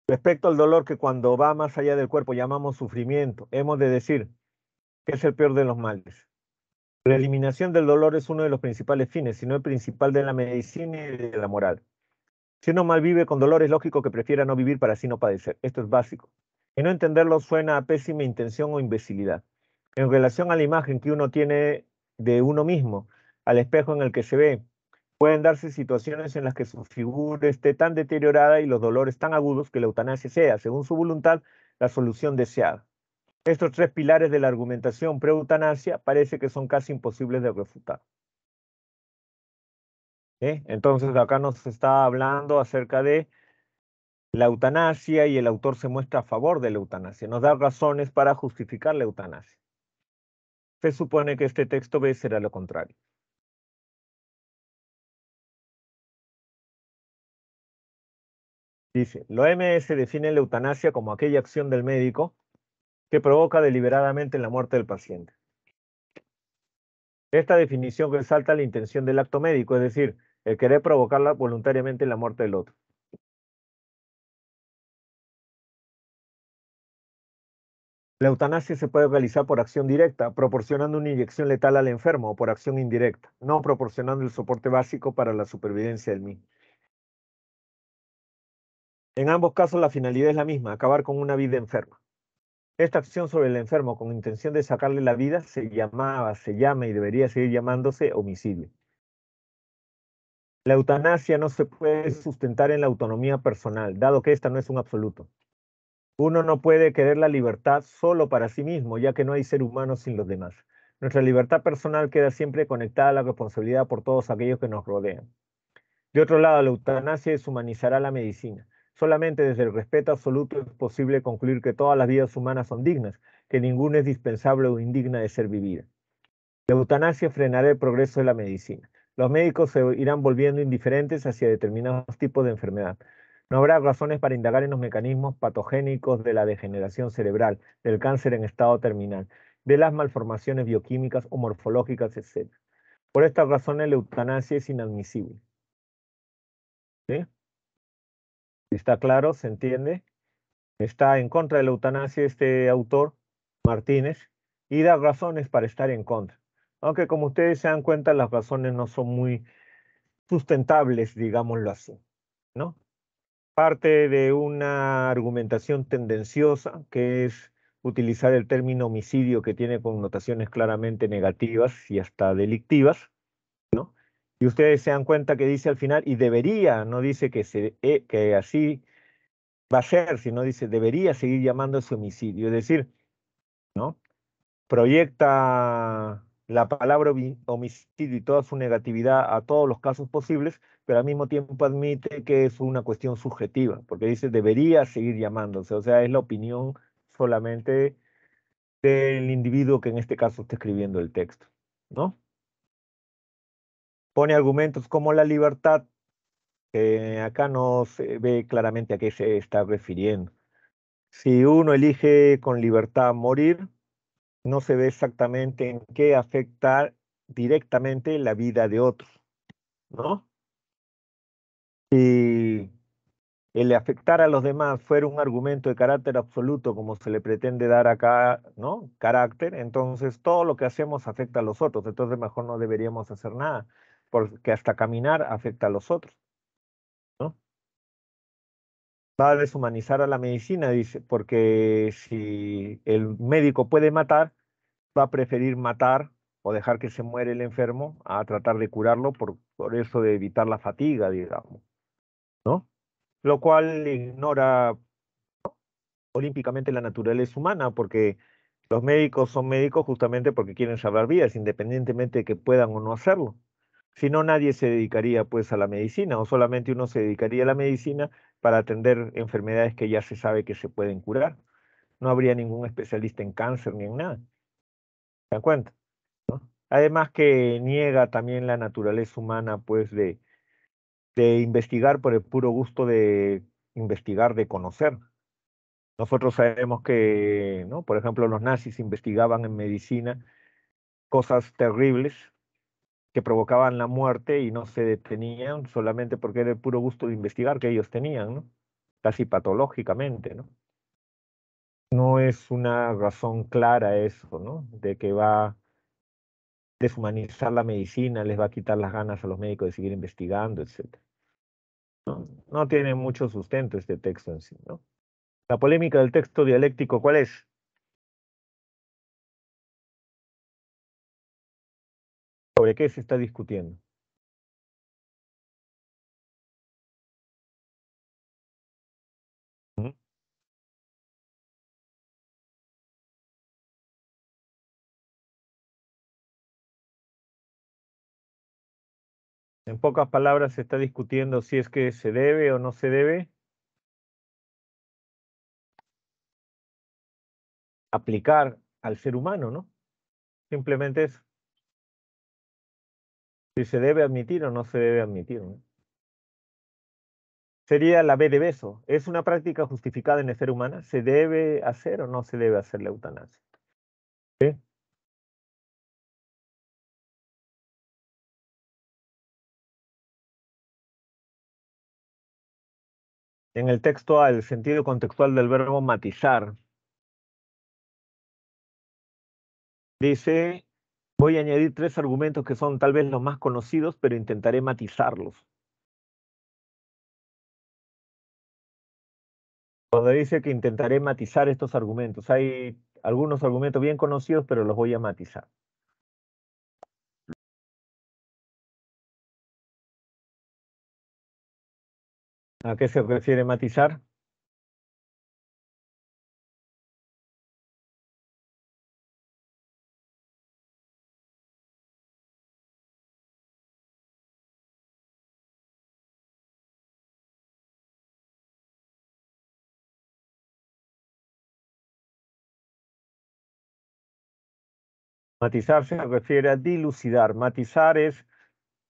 Respecto al dolor que cuando va más allá del cuerpo llamamos sufrimiento, hemos de decir que es el peor de los males. La eliminación del dolor es uno de los principales fines, si no el principal de la medicina y de la moral. Si uno mal vive con dolor, es lógico que prefiera no vivir para así no padecer. Esto es básico. Y no entenderlo suena a pésima intención o imbecilidad. En relación a la imagen que uno tiene de uno mismo, al espejo en el que se ve, pueden darse situaciones en las que su figura esté tan deteriorada y los dolores tan agudos que la eutanasia sea, según su voluntad, la solución deseada. Estos tres pilares de la argumentación pre-eutanasia parece que son casi imposibles de refutar. Entonces acá nos está hablando acerca de la eutanasia y el autor se muestra a favor de la eutanasia. Nos da razones para justificar la eutanasia. Se supone que este texto B será lo contrario. Dice, la OMS define la eutanasia como aquella acción del médico que provoca deliberadamente la muerte del paciente. Esta definición resalta la intención del acto médico, es decir, el querer provocarla voluntariamente la muerte del otro. La eutanasia se puede realizar por acción directa, proporcionando una inyección letal al enfermo, o por acción indirecta, no proporcionando el soporte básico para la supervivencia del mismo. En ambos casos la finalidad es la misma, acabar con una vida enferma. Esta acción sobre el enfermo con intención de sacarle la vida se llama y debería seguir llamándose homicidio. La eutanasia no se puede sustentar en la autonomía personal, dado que esta no es un absoluto. Uno no puede querer la libertad solo para sí mismo, ya que no hay ser humano sin los demás. Nuestra libertad personal queda siempre conectada a la responsabilidad por todos aquellos que nos rodean. De otro lado, la eutanasia deshumanizará la medicina. Solamente desde el respeto absoluto es posible concluir que todas las vidas humanas son dignas, que ninguna es dispensable o indigna de ser vivida. La eutanasia frenará el progreso de la medicina. Los médicos se irán volviendo indiferentes hacia determinados tipos de enfermedad. No habrá razones para indagar en los mecanismos patogénicos de la degeneración cerebral, del cáncer en estado terminal, de las malformaciones bioquímicas o morfológicas, etc. Por estas razones, la eutanasia es inadmisible. ¿Sí? ¿Está claro? ¿Se entiende? Está en contra de la eutanasia este autor, Martínez, y da razones para estar en contra. Aunque como ustedes se dan cuenta, las razones no son muy sustentables, digámoslo así, ¿no? Parte de una argumentación tendenciosa, que es utilizar el término homicidio, que tiene connotaciones claramente negativas y hasta delictivas, ¿no? Y ustedes se dan cuenta que dice al final, y debería, no dice que así va a ser, sino dice, debería seguir llamándose homicidio. Es decir, ¿no? Proyecta la palabra homicidio y toda su negatividad a todos los casos posibles, pero al mismo tiempo admite que es una cuestión subjetiva, porque dice debería seguir llamándose, o sea, es la opinión solamente del individuo que en este caso está escribiendo el texto, ¿no? Pone argumentos como la libertad, que acá no se ve claramente a qué se está refiriendo. Si uno elige con libertad morir, no se ve exactamente en qué afecta directamente la vida de otros, ¿no? Si el afectar a los demás fuera un argumento de carácter absoluto, como se le pretende dar acá, ¿no? Carácter, entonces todo lo que hacemos afecta a los otros, entonces mejor no deberíamos hacer nada, porque hasta caminar afecta a los otros, ¿no? Va a deshumanizar a la medicina, dice, porque si el médico puede matar, va a preferir matar o dejar que se muere el enfermo a tratar de curarlo por eso de evitar la fatiga, digamos, ¿no? Lo cual ignora olímpicamente la naturaleza humana, porque los médicos son médicos justamente porque quieren salvar vidas, independientemente de que puedan o no hacerlo. Si no, nadie se dedicaría pues a la medicina, o solamente uno se dedicaría a la medicina para atender enfermedades que ya se sabe que se pueden curar. No habría ningún especialista en cáncer ni en nada. ¿Se dan cuenta? Además que niega también la naturaleza humana, pues, de investigar por el puro gusto de investigar, de conocer. Nosotros sabemos que, ¿no? Por ejemplo, los nazis investigaban en medicina cosas terribles que provocaban la muerte y no se detenían solamente porque era el puro gusto de investigar que ellos tenían, ¿no? Casi patológicamente, ¿no? No es una razón clara eso, ¿no? De que va a deshumanizar la medicina, les va a quitar las ganas a los médicos de seguir investigando, etc. No tiene mucho sustento este texto en sí, ¿no? La polémica del texto dialéctico, ¿cuál es? ¿Sobre qué se está discutiendo? ¿Mm? En pocas palabras, se está discutiendo si es que se debe o no se debe aplicar al ser humano, ¿no? Simplemente es si se debe admitir o no se debe admitir, ¿no? Sería la B de beso. ¿Es una práctica justificada en el ser humano? ¿Se debe hacer o no se debe hacer la eutanasia? ¿Sí? En el texto A, el sentido contextual del verbo matizar, dice, voy a añadir 3 argumentos que son tal vez los más conocidos, pero intentaré matizarlos. Cuando dice que intentaré matizar estos argumentos, hay algunos argumentos bien conocidos, pero los voy a matizar. ¿A qué se refiere matizar? Matizar se refiere a dilucidar. Matizar es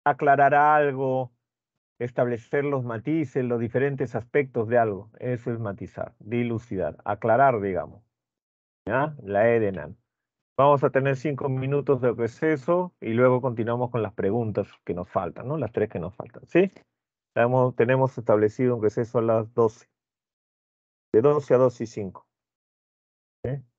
aclarar algo, establecer los matices, los diferentes aspectos de algo. Eso es matizar, dilucidar, aclarar, digamos. ¿Ya? La E de Nan. Vamos a tener 5 minutos de receso y luego continuamos con las preguntas que nos faltan, ¿no? Las 3 que nos faltan, ¿sí? Tenemos establecido un receso a las 12. De 12 a 12:05. ¿Sí?